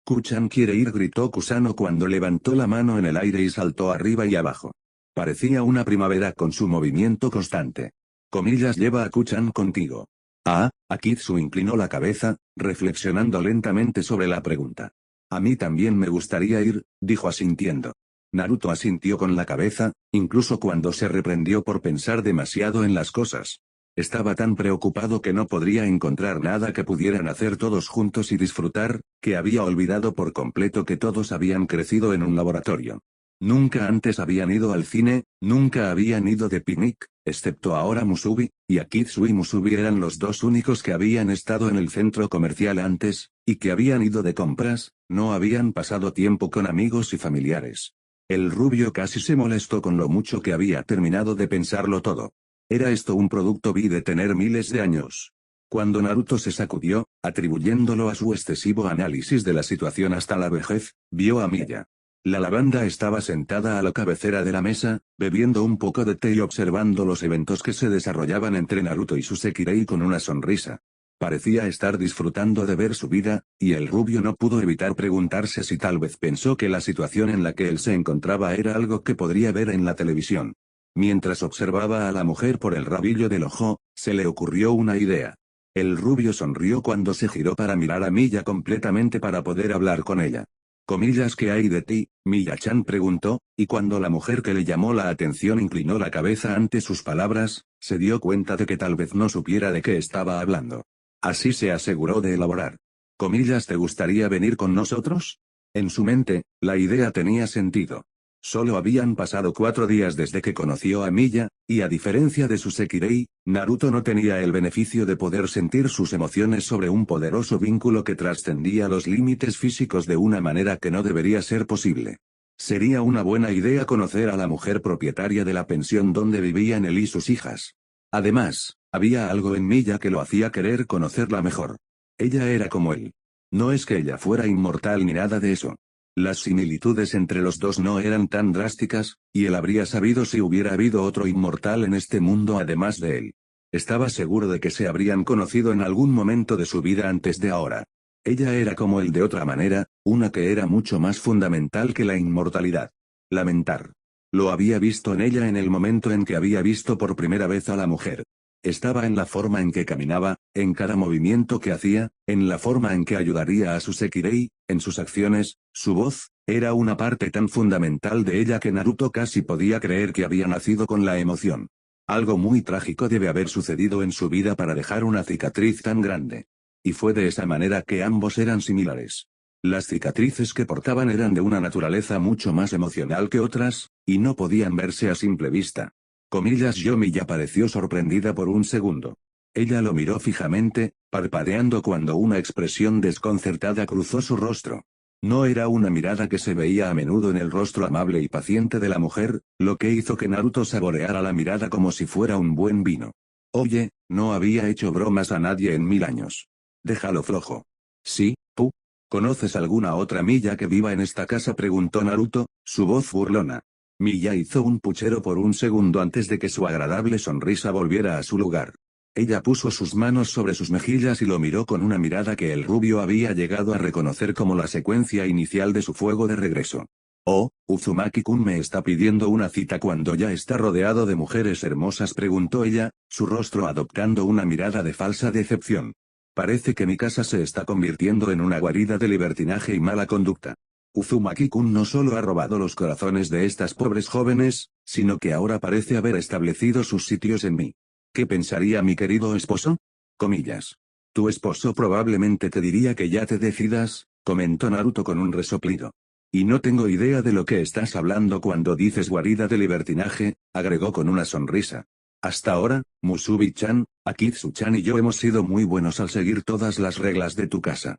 Kuchan quiere ir, gritó Kusano cuando levantó la mano en el aire y saltó arriba y abajo. Parecía una primavera con su movimiento constante. Comillas lleva a Kuchan contigo. Akitsu inclinó la cabeza, reflexionando lentamente sobre la pregunta. A mí también me gustaría ir, dijo asintiendo. Naruto asintió con la cabeza, incluso cuando se reprendió por pensar demasiado en las cosas. Estaba tan preocupado que no podría encontrar nada que pudieran hacer todos juntos y disfrutar, que había olvidado por completo que todos habían crecido en un laboratorio. Nunca antes habían ido al cine, nunca habían ido de picnic, excepto ahora Musubi, y Akitsu y Musubi eran los dos únicos que habían estado en el centro comercial antes, y que habían ido de compras, no habían pasado tiempo con amigos y familiares. El rubio casi se molestó con lo mucho que había terminado de pensarlo todo. ¿Era esto un producto de tener miles de años? Cuando Naruto se sacudió, atribuyéndolo a su excesivo análisis de la situación hasta la vejez, vio a Miya. La lavanda estaba sentada a la cabecera de la mesa, bebiendo un poco de té y observando los eventos que se desarrollaban entre Naruto y su Sekirei con una sonrisa. Parecía estar disfrutando de ver su vida, y el rubio no pudo evitar preguntarse si tal vez pensó que la situación en la que él se encontraba era algo que podría ver en la televisión. Mientras observaba a la mujer por el rabillo del ojo, se le ocurrió una idea. El rubio sonrió cuando se giró para mirar a Miya completamente para poder hablar con ella. Comillas, ¿qué hay de ti? Miya-chan preguntó, y cuando la mujer que le llamó la atención inclinó la cabeza ante sus palabras, se dio cuenta de que tal vez no supiera de qué estaba hablando. Así se aseguró de elaborar. Comillas, ¿te gustaría venir con nosotros? En su mente, la idea tenía sentido. Solo habían pasado 4 días desde que conoció a Miya, y a diferencia de su Sekirei, Naruto no tenía el beneficio de poder sentir sus emociones sobre un poderoso vínculo que trascendía los límites físicos de una manera que no debería ser posible. Sería una buena idea conocer a la mujer propietaria de la pensión donde vivían él y sus hijas. Además, había algo en Miya que lo hacía querer conocerla mejor. Ella era como él. No es que ella fuera inmortal ni nada de eso. Las similitudes entre los dos no eran tan drásticas, y él habría sabido si hubiera habido otro inmortal en este mundo además de él. Estaba seguro de que se habrían conocido en algún momento de su vida antes de ahora. Ella era como él de otra manera, una que era mucho más fundamental que la inmortalidad. Lamentar. Lo había visto en ella en el momento en que había visto por primera vez a la mujer. Estaba en la forma en que caminaba, en cada movimiento que hacía, en la forma en que ayudaría a su Sekirei, en sus acciones, su voz, era una parte tan fundamental de ella que Naruto casi podía creer que había nacido con la emoción. Algo muy trágico debe haber sucedido en su vida para dejar una cicatriz tan grande. Y fue de esa manera que ambos eran similares. Las cicatrices que portaban eran de una naturaleza mucho más emocional que otras, y no podían verse a simple vista. Comillas, Yomi ya pareció sorprendida por un segundo. Ella lo miró fijamente, parpadeando cuando una expresión desconcertada cruzó su rostro. No era una mirada que se veía a menudo en el rostro amable y paciente de la mujer, lo que hizo que Naruto saboreara la mirada como si fuera un buen vino. Oye, no había hecho bromas a nadie en 1000 años. Déjalo flojo. Sí, Pu. ¿Conoces alguna otra Miya que viva en esta casa? Preguntó Naruto, su voz burlona. Miya hizo un puchero por un segundo antes de que su agradable sonrisa volviera a su lugar. Ella puso sus manos sobre sus mejillas y lo miró con una mirada que el rubio había llegado a reconocer como la secuencia inicial de su fuego de regreso. Oh, Uzumaki-kun me está pidiendo una cita cuando ya está rodeado de mujeres hermosas, preguntó ella, su rostro adoptando una mirada de falsa decepción. Parece que mi casa se está convirtiendo en una guarida de libertinaje y mala conducta. Uzumaki-kun no solo ha robado los corazones de estas pobres jóvenes, sino que ahora parece haber establecido sus sitios en mí. ¿Qué pensaría mi querido esposo? Comillas. Tu esposo probablemente te diría que ya te decidas, comentó Naruto con un resoplido. Y no tengo idea de lo que estás hablando cuando dices guarida de libertinaje, agregó con una sonrisa. Hasta ahora, Musubi-chan, Akitsu-chan y yo hemos sido muy buenos al seguir todas las reglas de tu casa.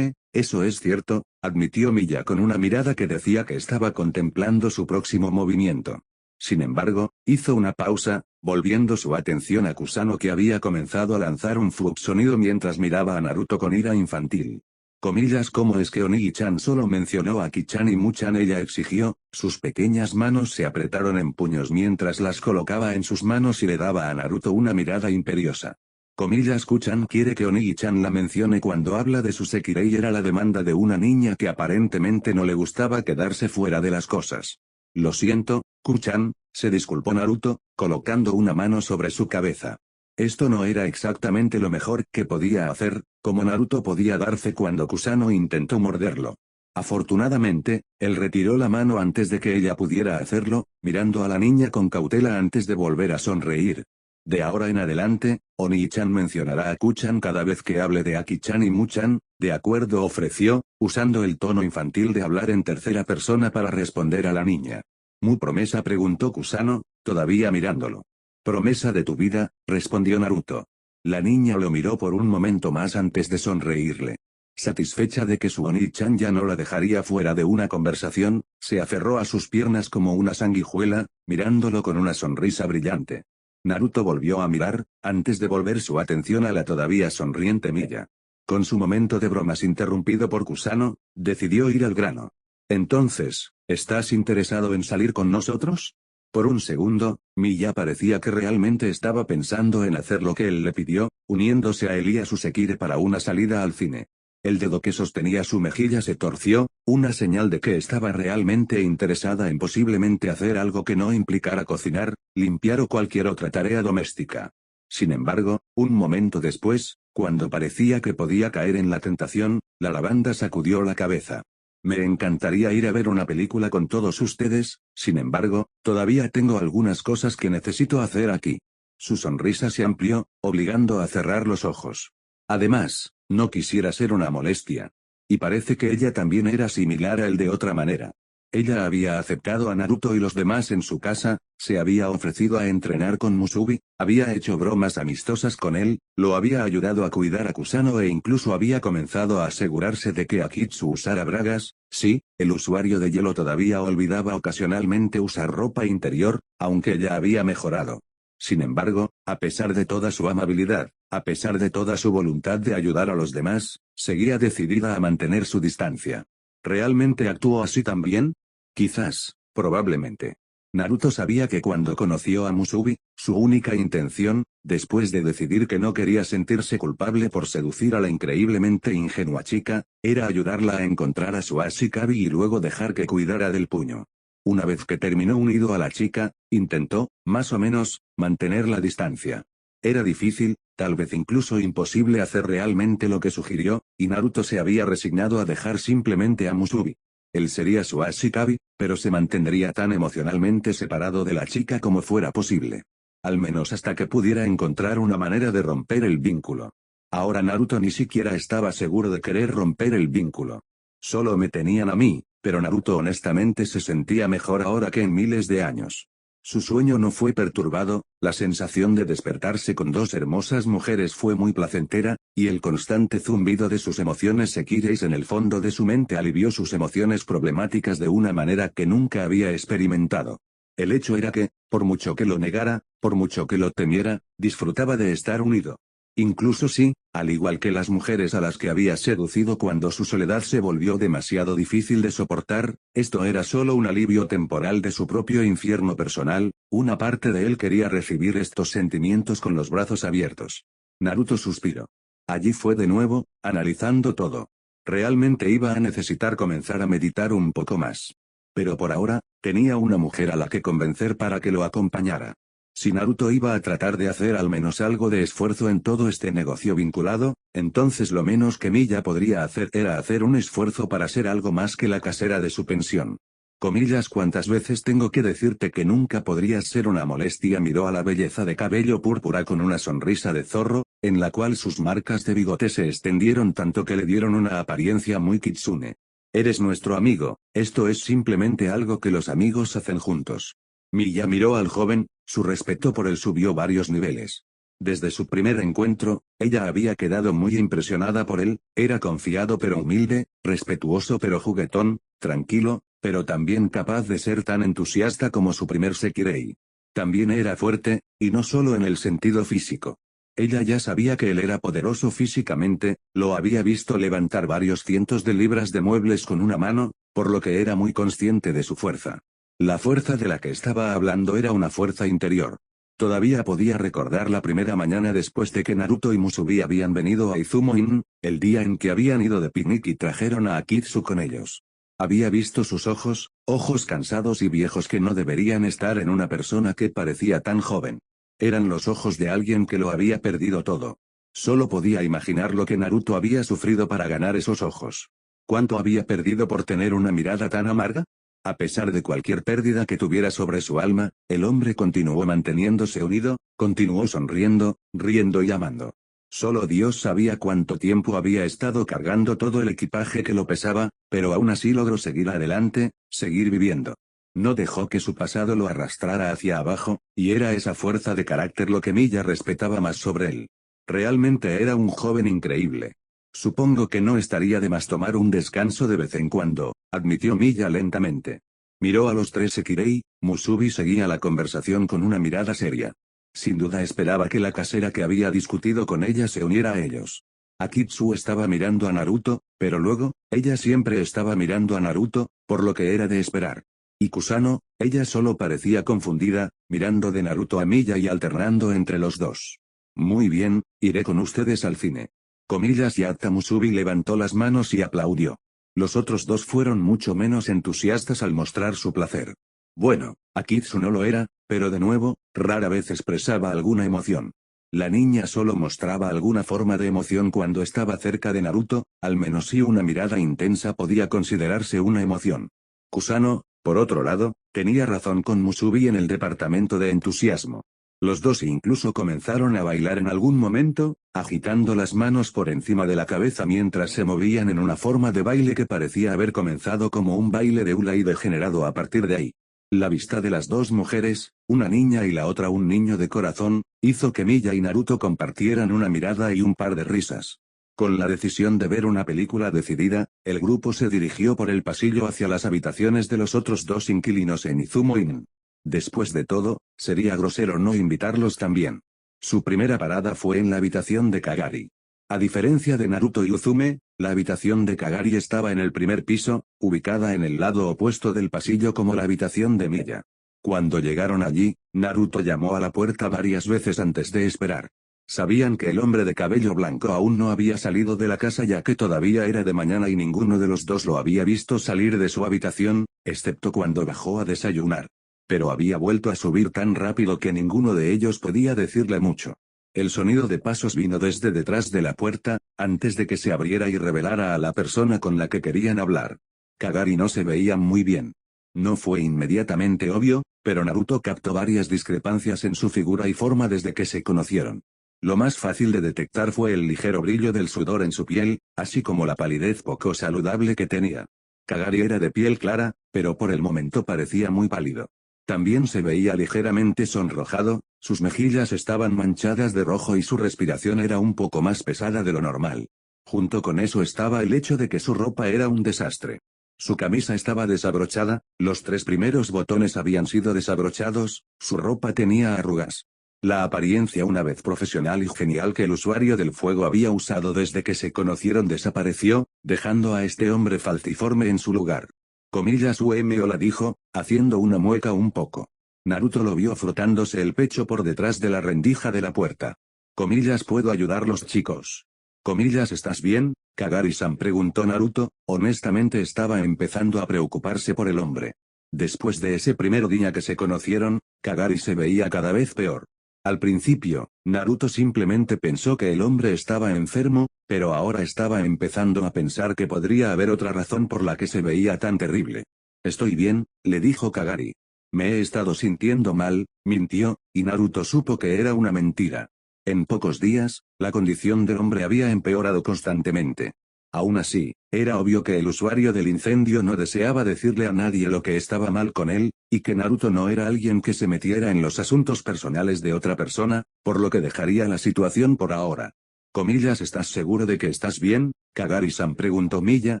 Eso es cierto, admitió Miya con una mirada que decía que estaba contemplando su próximo movimiento. Sin embargo, hizo una pausa, volviendo su atención a Kusano que había comenzado a lanzar un sonido mientras miraba a Naruto con ira infantil. Comillas, ¿cómo es que Onigi-chan solo mencionó a Ki-chan y Mu-chan? Ella exigió, sus pequeñas manos se apretaron en puños mientras las colocaba en sus manos y le daba a Naruto una mirada imperiosa. Comillas, Ku-chan quiere que Onigi-chan la mencione cuando habla de su Sekirei. Era la demanda de una niña que aparentemente no le gustaba quedarse fuera de las cosas. Lo siento, Ku-chan, se disculpó Naruto, colocando una mano sobre su cabeza. Esto no era exactamente lo mejor que podía hacer, como Naruto podía dar fe cuando Kusano intentó morderlo. Afortunadamente, él retiró la mano antes de que ella pudiera hacerlo, mirando a la niña con cautela antes de volver a sonreír. De ahora en adelante, Oni-chan mencionará a Kuchan cada vez que hable de Aki-chan y Mu-chan, de acuerdo ofreció, usando el tono infantil de hablar en tercera persona para responder a la niña. ¿Mu promesa? Preguntó Kusano, todavía mirándolo. Promesa de tu vida, respondió Naruto. La niña lo miró por un momento más antes de sonreírle. Satisfecha de que su Oni-chan ya no la dejaría fuera de una conversación, se aferró a sus piernas como una sanguijuela, mirándolo con una sonrisa brillante. Naruto volvió a mirar, antes de volver su atención a la todavía sonriente Miya. Con su momento de bromas interrumpido por Kusano, decidió ir al grano. Entonces, ¿estás interesado en salir con nosotros? Por un segundo, Miya parecía que realmente estaba pensando en hacer lo que él le pidió, uniéndose a él y a su Sekire para una salida al cine. El dedo que sostenía su mejilla se torció, una señal de que estaba realmente interesada en posiblemente hacer algo que no implicara cocinar, limpiar o cualquier otra tarea doméstica. Sin embargo, un momento después, cuando parecía que podía caer en la tentación, la lavanda sacudió la cabeza. Me encantaría ir a ver una película con todos ustedes, sin embargo, todavía tengo algunas cosas que necesito hacer aquí. Su sonrisa se amplió, obligando a cerrar los ojos. Además, no quisiera ser una molestia. Y parece que ella también era similar a él de otra manera. Ella había aceptado a Naruto y los demás en su casa, se había ofrecido a entrenar con Musubi, había hecho bromas amistosas con él, lo había ayudado a cuidar a Kusano e incluso había comenzado a asegurarse de que Akitsu usara bragas. Sí, el usuario de hielo todavía olvidaba ocasionalmente usar ropa interior, aunque ya había mejorado. Sin embargo, a pesar de toda su amabilidad, a pesar de toda su voluntad de ayudar a los demás, seguía decidida a mantener su distancia. ¿Realmente actuó así también? Quizás, probablemente. Naruto sabía que cuando conoció a Musubi, su única intención, después de decidir que no quería sentirse culpable por seducir a la increíblemente ingenua chica, era ayudarla a encontrar a su Ashikabi y luego dejar que cuidara del puño. Una vez que terminó unido a la chica, intentó, más o menos, mantener la distancia. Era difícil, tal vez incluso imposible hacer realmente lo que sugirió, y Naruto se había resignado a dejar simplemente a Musubi. Él sería su Ashikabi, pero se mantendría tan emocionalmente separado de la chica como fuera posible. Al menos hasta que pudiera encontrar una manera de romper el vínculo. Ahora Naruto ni siquiera estaba seguro de querer romper el vínculo. Solo me tenían a mí, pero Naruto honestamente se sentía mejor ahora que en miles de años. Su sueño no fue perturbado, la sensación de despertarse con dos hermosas mujeres fue muy placentera, y el constante zumbido de sus emociones Sekireis en el fondo de su mente alivió sus emociones problemáticas de una manera que nunca había experimentado. El hecho era que, por mucho que lo negara, por mucho que lo temiera, disfrutaba de estar unido. Incluso si, al igual que las mujeres a las que había seducido cuando su soledad se volvió demasiado difícil de soportar, esto era solo un alivio temporal de su propio infierno personal, una parte de él quería recibir estos sentimientos con los brazos abiertos. Naruto suspiró. Allí fue de nuevo, analizando todo. Realmente iba a necesitar comenzar a meditar un poco más. Pero por ahora, tenía una mujer a la que convencer para que lo acompañara. Si Naruto iba a tratar de hacer al menos algo de esfuerzo en todo este negocio vinculado, entonces lo menos que Miya podría hacer era hacer un esfuerzo para ser algo más que la casera de su pensión. Comillas, ¿cuántas veces tengo que decirte que nunca podrías ser una molestia? Miró a la belleza de cabello púrpura con una sonrisa de zorro, en la cual sus marcas de bigote se extendieron tanto que le dieron una apariencia muy kitsune. Eres nuestro amigo, esto es simplemente algo que los amigos hacen juntos. Miya miró al joven, su respeto por él subió varios niveles. Desde su primer encuentro, ella había quedado muy impresionada por él, era confiado pero humilde, respetuoso pero juguetón, tranquilo, pero también capaz de ser tan entusiasta como su primer Sekirei. También era fuerte, y no solo en el sentido físico. Ella ya sabía que él era poderoso físicamente, lo había visto levantar varios cientos de libras de muebles con una mano, por lo que era muy consciente de su fuerza. La fuerza de la que estaba hablando era una fuerza interior. Todavía podía recordar la primera mañana después de que Naruto y Musubi habían venido a Izumo-in, el día en que habían ido de picnic y trajeron a Akitsu con ellos. Había visto sus ojos, ojos cansados y viejos que no deberían estar en una persona que parecía tan joven. Eran los ojos de alguien que lo había perdido todo. Solo podía imaginar lo que Naruto había sufrido para ganar esos ojos. ¿Cuánto había perdido por tener una mirada tan amarga? A pesar de cualquier pérdida que tuviera sobre su alma, el hombre continuó manteniéndose unido, continuó sonriendo, riendo y amando. Solo Dios sabía cuánto tiempo había estado cargando todo el equipaje que lo pesaba, pero aún así logró seguir adelante, seguir viviendo. No dejó que su pasado lo arrastrara hacia abajo, y era esa fuerza de carácter lo que Milla respetaba más sobre él. Realmente era un joven increíble. Supongo que no estaría de más tomar un descanso de vez en cuando, admitió Milla lentamente. Miró a los tres Sekirei. Musubi seguía la conversación con una mirada seria. Sin duda esperaba que la casera que había discutido con ella se uniera a ellos. Akitsu estaba mirando a Naruto, pero luego, ella siempre estaba mirando a Naruto, por lo que era de esperar. Y Kusano, ella solo parecía confundida, mirando de Naruto a Milla y alternando entre los dos. Muy bien, iré con ustedes al cine. Comillas, Yatta Musubi levantó las manos y aplaudió. Los otros dos fueron mucho menos entusiastas al mostrar su placer. Bueno, Akitsu no lo era, pero de nuevo, rara vez expresaba alguna emoción. La niña solo mostraba alguna forma de emoción cuando estaba cerca de Naruto, al menos si una mirada intensa podía considerarse una emoción. Kusano, por otro lado, tenía razón con Musubi en el departamento de entusiasmo. Los dos incluso comenzaron a bailar en algún momento, agitando las manos por encima de la cabeza mientras se movían en una forma de baile que parecía haber comenzado como un baile de hula y degenerado a partir de ahí. La vista de las dos mujeres, una niña y la otra un niño de corazón, hizo que Milla y Naruto compartieran una mirada y un par de risas. Con la decisión de ver una película decidida, el grupo se dirigió por el pasillo hacia las habitaciones de los otros dos inquilinos en Izumo-in. Después de todo, sería grosero no invitarlos también. Su primera parada fue en la habitación de Kagari. A diferencia de Naruto y Uzume, la habitación de Kagari estaba en el primer piso, ubicada en el lado opuesto del pasillo como la habitación de Milla. Cuando llegaron allí, Naruto llamó a la puerta varias veces antes de esperar. Sabían que el hombre de cabello blanco aún no había salido de la casa ya que todavía era de mañana y ninguno de los dos lo había visto salir de su habitación, excepto cuando bajó a desayunar. Pero había vuelto a subir tan rápido que ninguno de ellos podía decirle mucho. El sonido de pasos vino desde detrás de la puerta, antes de que se abriera y revelara a la persona con la que querían hablar. Kagari no se veía muy bien. No fue inmediatamente obvio, pero Naruto captó varias discrepancias en su figura y forma desde que se conocieron. Lo más fácil de detectar fue el ligero brillo del sudor en su piel, así como la palidez poco saludable que tenía. Kagari era de piel clara, pero por el momento parecía muy pálido. También se veía ligeramente sonrojado, sus mejillas estaban manchadas de rojo y su respiración era un poco más pesada de lo normal. Junto con eso estaba el hecho de que su ropa era un desastre. Su camisa estaba desabrochada, los tres primeros botones habían sido desabrochados, su ropa tenía arrugas. La apariencia una vez profesional y genial que el usuario del fuego había usado desde que se conocieron desapareció, dejando a este hombre falciforme en su lugar. Comillas Umeola dijo, haciendo una mueca un poco. Naruto lo vio frotándose el pecho por detrás de la rendija de la puerta. Comillas ¿puedo ayudarlos chicos? Comillas ¿estás bien? Kagari-san preguntó Naruto, honestamente estaba empezando a preocuparse por el hombre. Después de ese primer día que se conocieron, Kagari se veía cada vez peor. Al principio, Naruto simplemente pensó que el hombre estaba enfermo, pero ahora estaba empezando a pensar que podría haber otra razón por la que se veía tan terrible. Estoy bien, le dijo Kagari. Me he estado sintiendo mal, mintió, y Naruto supo que era una mentira. En pocos días, la condición del hombre había empeorado constantemente. Aún así, era obvio que el usuario del incendio no deseaba decirle a nadie lo que estaba mal con él, y que Naruto no era alguien que se metiera en los asuntos personales de otra persona, por lo que dejaría la situación por ahora. Comillas ¿estás seguro de que estás bien? Kagari-san preguntó Milla,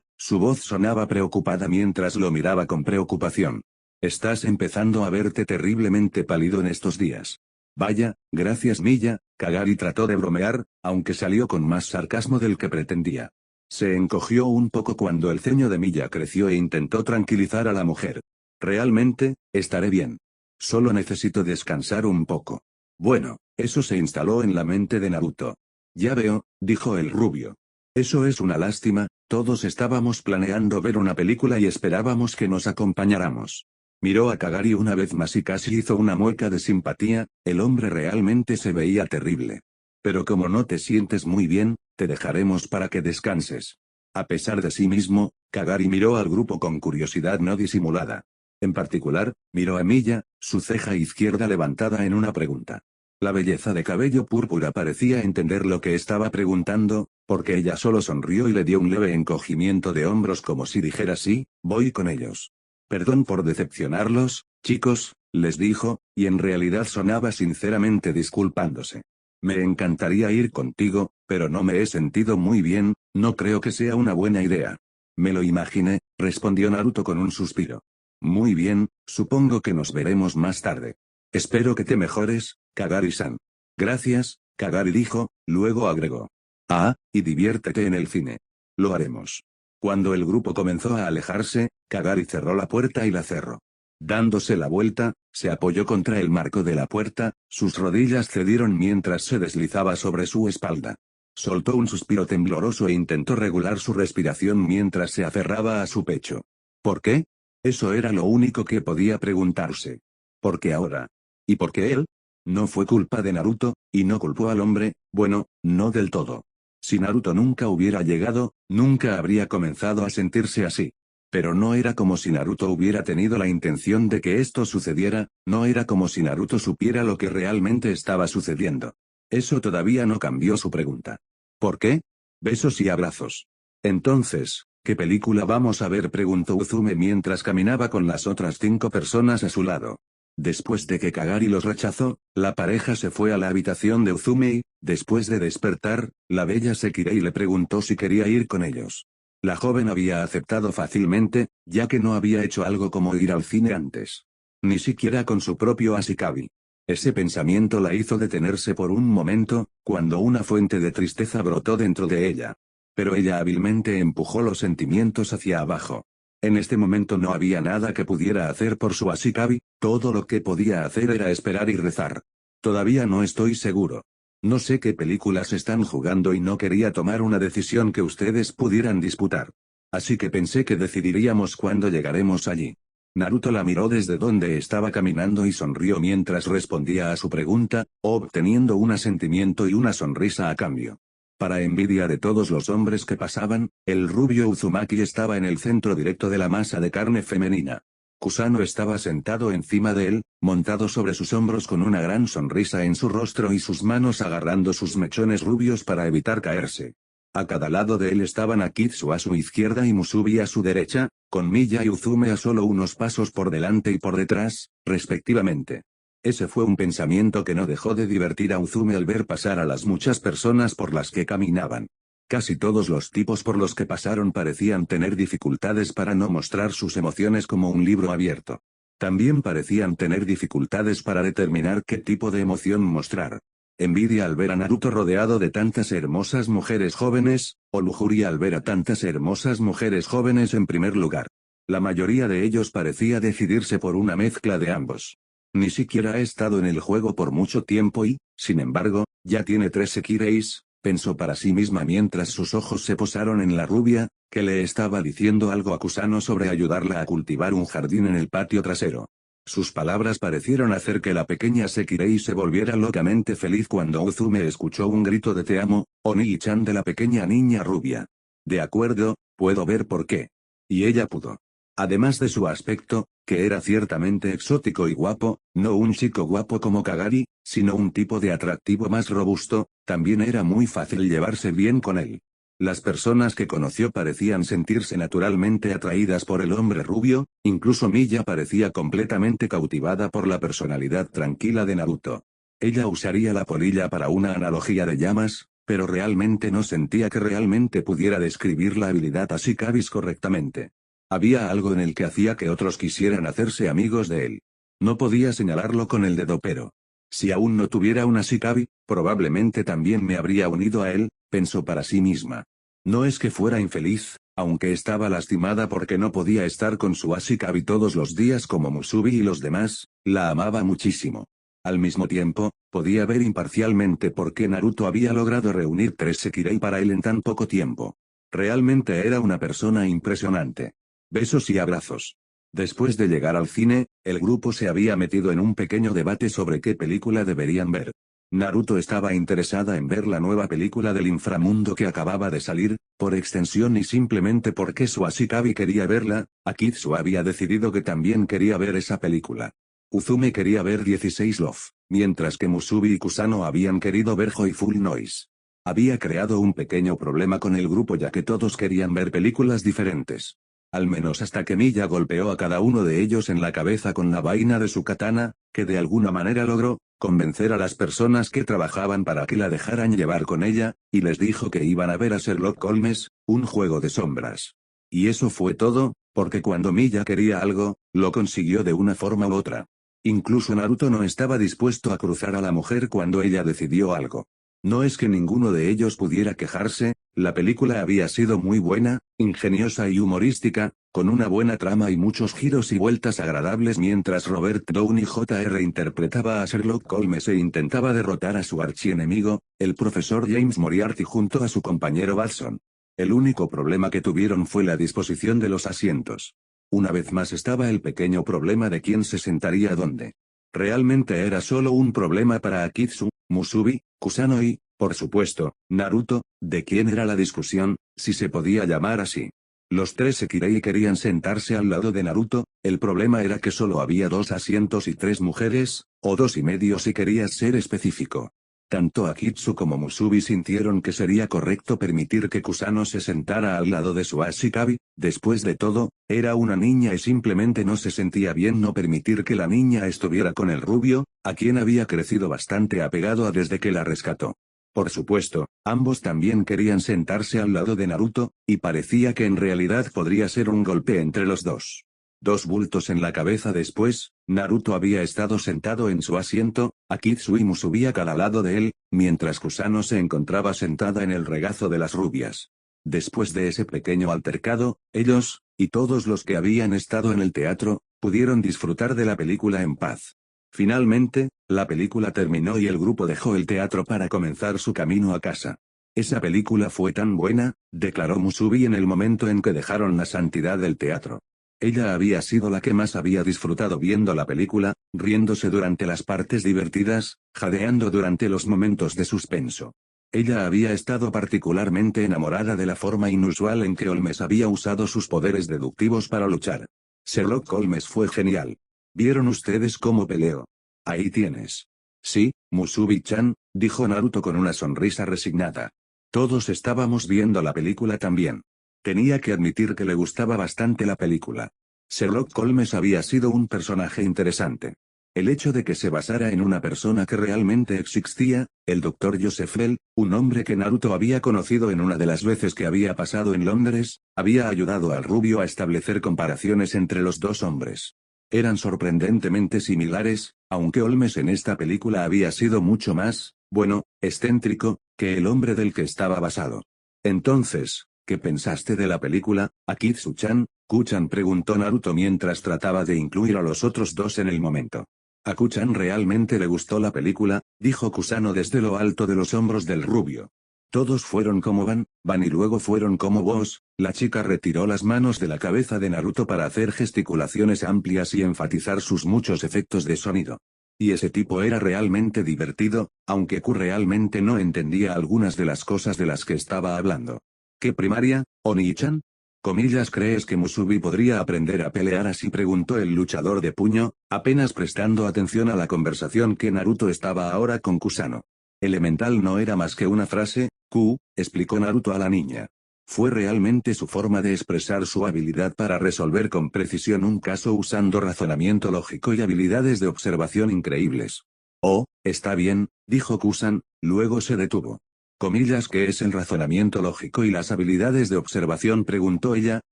su voz sonaba preocupada mientras lo miraba con preocupación. Estás empezando a verte terriblemente pálido en estos días. Vaya, gracias Milla, Kagari trató de bromear, aunque salió con más sarcasmo del que pretendía. Se encogió un poco cuando el ceño de Milla creció e intentó tranquilizar a la mujer. Realmente, estaré bien. Solo necesito descansar un poco. Bueno, eso se instaló en la mente de Naruto. Ya veo, dijo el rubio. Eso es una lástima, todos estábamos planeando ver una película y esperábamos que nos acompañáramos. Miró a Kagari una vez más y casi hizo una mueca de simpatía, el hombre realmente se veía terrible. Pero como no te sientes muy bien, te dejaremos para que descanses. A pesar de sí mismo, Kagari miró al grupo con curiosidad no disimulada. En particular, miró a Miya, su ceja izquierda levantada en una pregunta. La belleza de cabello púrpura parecía entender lo que estaba preguntando, porque ella solo sonrió y le dio un leve encogimiento de hombros como si dijera sí, voy con ellos. Perdón por decepcionarlos, chicos, les dijo, y en realidad sonaba sinceramente disculpándose. Me encantaría ir contigo, pero no me he sentido muy bien, no creo que sea una buena idea. Me lo imaginé, respondió Naruto con un suspiro. Muy bien, supongo que nos veremos más tarde. Espero que te mejores, Kagari-san. Gracias, Kagari dijo, luego agregó. Ah, y diviértete en el cine. Lo haremos. Cuando el grupo comenzó a alejarse, Kagari cerró la puerta y la cerró. Dándose la vuelta, se apoyó contra el marco de la puerta, sus rodillas cedieron mientras se deslizaba sobre su espalda. Soltó un suspiro tembloroso e intentó regular su respiración mientras se aferraba a su pecho. ¿Por qué? Eso era lo único que podía preguntarse. ¿Por qué ahora? ¿Y por qué él? No fue culpa de Naruto, y no culpó al hombre, bueno, no del todo. Si Naruto nunca hubiera llegado, nunca habría comenzado a sentirse así. Pero no era como si Naruto hubiera tenido la intención de que esto sucediera, no era como si Naruto supiera lo que realmente estaba sucediendo. Eso todavía no cambió su pregunta. ¿Por qué? Besos y abrazos. Entonces, ¿qué película vamos a ver?, preguntó Uzume mientras caminaba con las otras 5 personas a su lado. Después de que Kagari los rechazó, la pareja se fue a la habitación de Uzume y, después de despertar, la bella Sekirei le preguntó si quería ir con ellos. La joven había aceptado fácilmente, ya que no había hecho algo como ir al cine antes. Ni siquiera con su propio Ashikabi. Ese pensamiento la hizo detenerse por un momento, cuando una fuente de tristeza brotó dentro de ella. Pero ella hábilmente empujó los sentimientos hacia abajo. En este momento no había nada que pudiera hacer por su Ashikabi, todo lo que podía hacer era esperar y rezar. Todavía no estoy seguro. No sé qué películas están jugando y no quería tomar una decisión que ustedes pudieran disputar. Así que pensé que decidiríamos cuando llegaremos allí. Naruto la miró desde donde estaba caminando y sonrió mientras respondía a su pregunta, obteniendo un asentimiento y una sonrisa a cambio. Para envidia de todos los hombres que pasaban, el rubio Uzumaki estaba en el centro directo de la masa de carne femenina. Kusano estaba sentado encima de él, montado sobre sus hombros con una gran sonrisa en su rostro y sus manos agarrando sus mechones rubios para evitar caerse. A cada lado de él estaban Akitsu a su izquierda y Musubi a su derecha, con Miya y Uzume a solo unos pasos por delante y por detrás, respectivamente. Ese fue un pensamiento que no dejó de divertir a Uzume al ver pasar a las muchas personas por las que caminaban. Casi todos los tipos por los que pasaron parecían tener dificultades para no mostrar sus emociones como un libro abierto. También parecían tener dificultades para determinar qué tipo de emoción mostrar. Envidia al ver a Naruto rodeado de tantas hermosas mujeres jóvenes, o lujuria al ver a tantas hermosas mujeres jóvenes en primer lugar. La mayoría de ellos parecía decidirse por una mezcla de ambos. Ni siquiera ha estado en el juego por mucho tiempo y, sin embargo, ya tiene 3 Sekireis, pensó para sí misma mientras sus ojos se posaron en la rubia, que le estaba diciendo algo a Kusano sobre ayudarla a cultivar un jardín en el patio trasero. Sus palabras parecieron hacer que la pequeña Sekirei se volviera locamente feliz cuando Uzume escuchó un grito de "te amo, Onii-chan" de la pequeña niña rubia. De acuerdo, puedo ver por qué. Y ella pudo. Además de su aspecto, que era ciertamente exótico y guapo, no un chico guapo como Kagari, sino un tipo de atractivo más robusto, también era muy fácil llevarse bien con él. Las personas que conoció parecían sentirse naturalmente atraídas por el hombre rubio, incluso Miya parecía completamente cautivada por la personalidad tranquila de Naruto. Ella usaría la polilla para una analogía de llamas, pero realmente no sentía que realmente pudiera describir la habilidad Ashikabis correctamente. Había algo en el que hacía que otros quisieran hacerse amigos de él. No podía señalarlo con el dedo, pero si aún no tuviera una Ashikabi, probablemente también me habría unido a él, pensó para sí misma. No es que fuera infeliz, aunque estaba lastimada porque no podía estar con su Ashikabi todos los días como Musubi y los demás, la amaba muchísimo. Al mismo tiempo, podía ver imparcialmente por qué Naruto había logrado reunir 3 Sekirei para él en tan poco tiempo. Realmente era una persona impresionante. Besos y abrazos. Después de llegar al cine, el grupo se había metido en un pequeño debate sobre qué película deberían ver. Naruto estaba interesada en ver la nueva película del inframundo que acababa de salir, por extensión y simplemente porque su Ashikabi quería verla, Akitsu había decidido que también quería ver esa película. Uzume quería ver 16 Love, mientras que Musubi y Kusano habían querido ver Joyful Noise. Había creado un pequeño problema con el grupo ya que todos querían ver películas diferentes. Al menos hasta que Miya golpeó a cada uno de ellos en la cabeza con la vaina de su katana, que de alguna manera logró convencer a las personas que trabajaban para que la dejaran llevar con ella, y les dijo que iban a ver a Sherlock Holmes, un juego de sombras. Y eso fue todo, porque cuando Miya quería algo, lo consiguió de una forma u otra. Incluso Naruto no estaba dispuesto a cruzar a la mujer cuando ella decidió algo. No es que ninguno de ellos pudiera quejarse, la película había sido muy buena, ingeniosa y humorística, con una buena trama y muchos giros y vueltas agradables mientras Robert Downey Jr. interpretaba a Sherlock Holmes e intentaba derrotar a su archienemigo, el profesor James Moriarty junto a su compañero Watson. El único problema que tuvieron fue la disposición de los asientos. Una vez más estaba el pequeño problema de quién se sentaría dónde. Realmente era solo un problema para Akitsu, Musubi, Kusano y, por supuesto, Naruto, de quién era la discusión, si se podía llamar así. Los tres Sekirei querían sentarse al lado de Naruto, el problema era que solo había 2 asientos y 3 mujeres, o 2 y medio si querías ser específico. Tanto Akitsu como Musubi sintieron que sería correcto permitir que Kusano se sentara al lado de su Ashikabi, después de todo, era una niña y simplemente no se sentía bien no permitir que la niña estuviera con el rubio, a quien había crecido bastante apegado a desde que la rescató. Por supuesto, ambos también querían sentarse al lado de Naruto, y parecía que en realidad podría ser un golpe entre los dos. 2 bultos en la cabeza después, Naruto había estado sentado en su asiento, Akitsu y Musubi a cada lado de él, mientras Kusano se encontraba sentada en el regazo de las rubias. Después de ese pequeño altercado, ellos, y todos los que habían estado en el teatro, pudieron disfrutar de la película en paz. Finalmente, la película terminó y el grupo dejó el teatro para comenzar su camino a casa. Esa película fue tan buena, declaró Musubi en el momento en que dejaron la santidad del teatro. Ella había sido la que más había disfrutado viendo la película, riéndose durante las partes divertidas, jadeando durante los momentos de suspenso. Ella había estado particularmente enamorada de la forma inusual en que Holmes había usado sus poderes deductivos para luchar. Sherlock Holmes fue genial. ¿Vieron ustedes cómo peleó? Ahí tienes. Sí, Musubi-chan, dijo Naruto con una sonrisa resignada. Todos estábamos viendo la película también. Tenía que admitir que le gustaba bastante la película. Sherlock Holmes había sido un personaje interesante. El hecho de que se basara en una persona que realmente existía, el Dr. Joseph Bell, un hombre que Naruto había conocido en una de las veces que había pasado en Londres, había ayudado al rubio a establecer comparaciones entre los dos hombres. Eran sorprendentemente similares, aunque Holmes en esta película había sido mucho más, bueno, excéntrico, que el hombre del que estaba basado. Entonces, ¿qué pensaste de la película, Akitsu-chan? Kuchan preguntó Naruto mientras trataba de incluir a los otros dos en el momento. A Kuchan realmente le gustó la película, dijo Kusano desde lo alto de los hombros del rubio. Todos fueron como Van y luego fueron como vos. La chica retiró las manos de la cabeza de Naruto para hacer gesticulaciones amplias y enfatizar sus muchos efectos de sonido. Y ese tipo era realmente divertido, aunque Q realmente no entendía algunas de las cosas de las que estaba hablando. ¿Qué primaria, Oni-chan? Comillas, ¿crees que Musubi podría aprender a pelear así? Preguntó el luchador de puño, apenas prestando atención a la conversación que Naruto estaba ahora con Kusano. Elemental no era más que una frase, Q, explicó Naruto a la niña. Fue realmente su forma de expresar su habilidad para resolver con precisión un caso usando razonamiento lógico y habilidades de observación increíbles. Oh, está bien, dijo Kusan, luego se detuvo. Comillas, ¿qué es el razonamiento lógico y las habilidades de observación? Preguntó ella,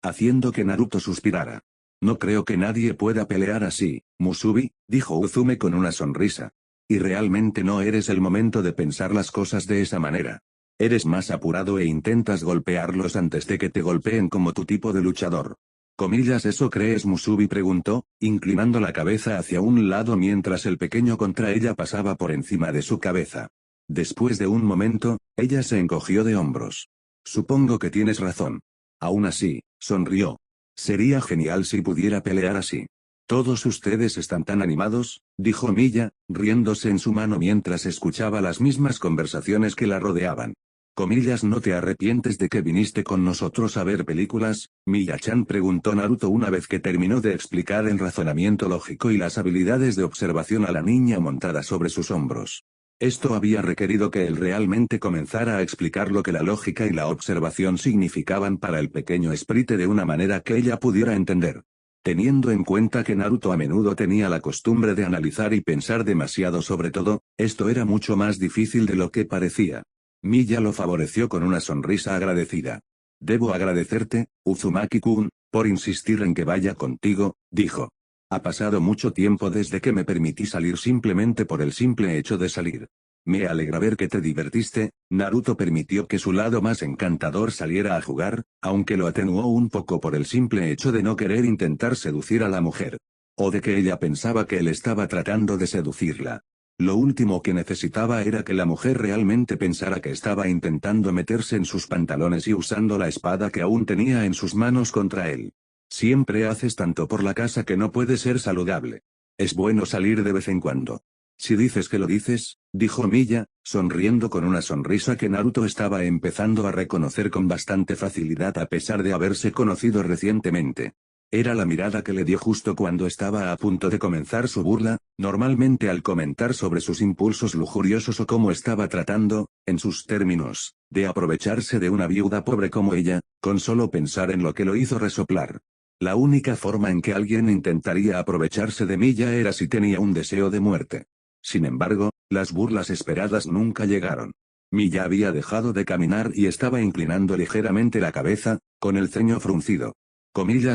haciendo que Naruto suspirara. No creo que nadie pueda pelear así, Musubi, dijo Uzume con una sonrisa. Y realmente no eres el momento de pensar las cosas de esa manera. Eres más apurado e intentas golpearlos antes de que te golpeen como tu tipo de luchador. Comillas, ¿eso crees? Musubi preguntó, inclinando la cabeza hacia un lado mientras el pequeño contra ella pasaba por encima de su cabeza. Después de un momento, ella se encogió de hombros. Supongo que tienes razón. Aún así, sonrió. Sería genial si pudiera pelear así. Todos ustedes están tan animados, dijo Miya, riéndose en su mano mientras escuchaba las mismas conversaciones que la rodeaban. Comillas, ¿no te arrepientes de que viniste con nosotros a ver películas? Miya-chan preguntó Naruto una vez que terminó de explicar el razonamiento lógico y las habilidades de observación a la niña montada sobre sus hombros. Esto había requerido que él realmente comenzara a explicar lo que la lógica y la observación significaban para el pequeño Sprite de una manera que ella pudiera entender. Teniendo en cuenta que Naruto a menudo tenía la costumbre de analizar y pensar demasiado sobre todo, esto era mucho más difícil de lo que parecía. Miya lo favoreció con una sonrisa agradecida. Debo agradecerte, Uzumaki-kun, por insistir en que vaya contigo, dijo. Ha pasado mucho tiempo desde que me permití salir simplemente por el simple hecho de salir. Me alegra ver que te divertiste. Naruto permitió que su lado más encantador saliera a jugar, aunque lo atenuó un poco por el simple hecho de no querer intentar seducir a la mujer. O de que ella pensaba que él estaba tratando de seducirla. Lo último que necesitaba era que la mujer realmente pensara que estaba intentando meterse en sus pantalones y usando la espada que aún tenía en sus manos contra él. Siempre haces tanto por la casa que no puede ser saludable. Es bueno salir de vez en cuando. Si dices que lo dices, dijo Miya, sonriendo con una sonrisa que Naruto estaba empezando a reconocer con bastante facilidad a pesar de haberse conocido recientemente. Era la mirada que le dio justo cuando estaba a punto de comenzar su burla, normalmente al comentar sobre sus impulsos lujuriosos o cómo estaba tratando, en sus términos, de aprovecharse de una viuda pobre como ella, con solo pensar en lo que lo hizo resoplar. La única forma en que alguien intentaría aprovecharse de Miya era si tenía un deseo de muerte. Sin embargo, las burlas esperadas nunca llegaron. Miya había dejado de caminar y estaba inclinando ligeramente la cabeza, con el ceño fruncido.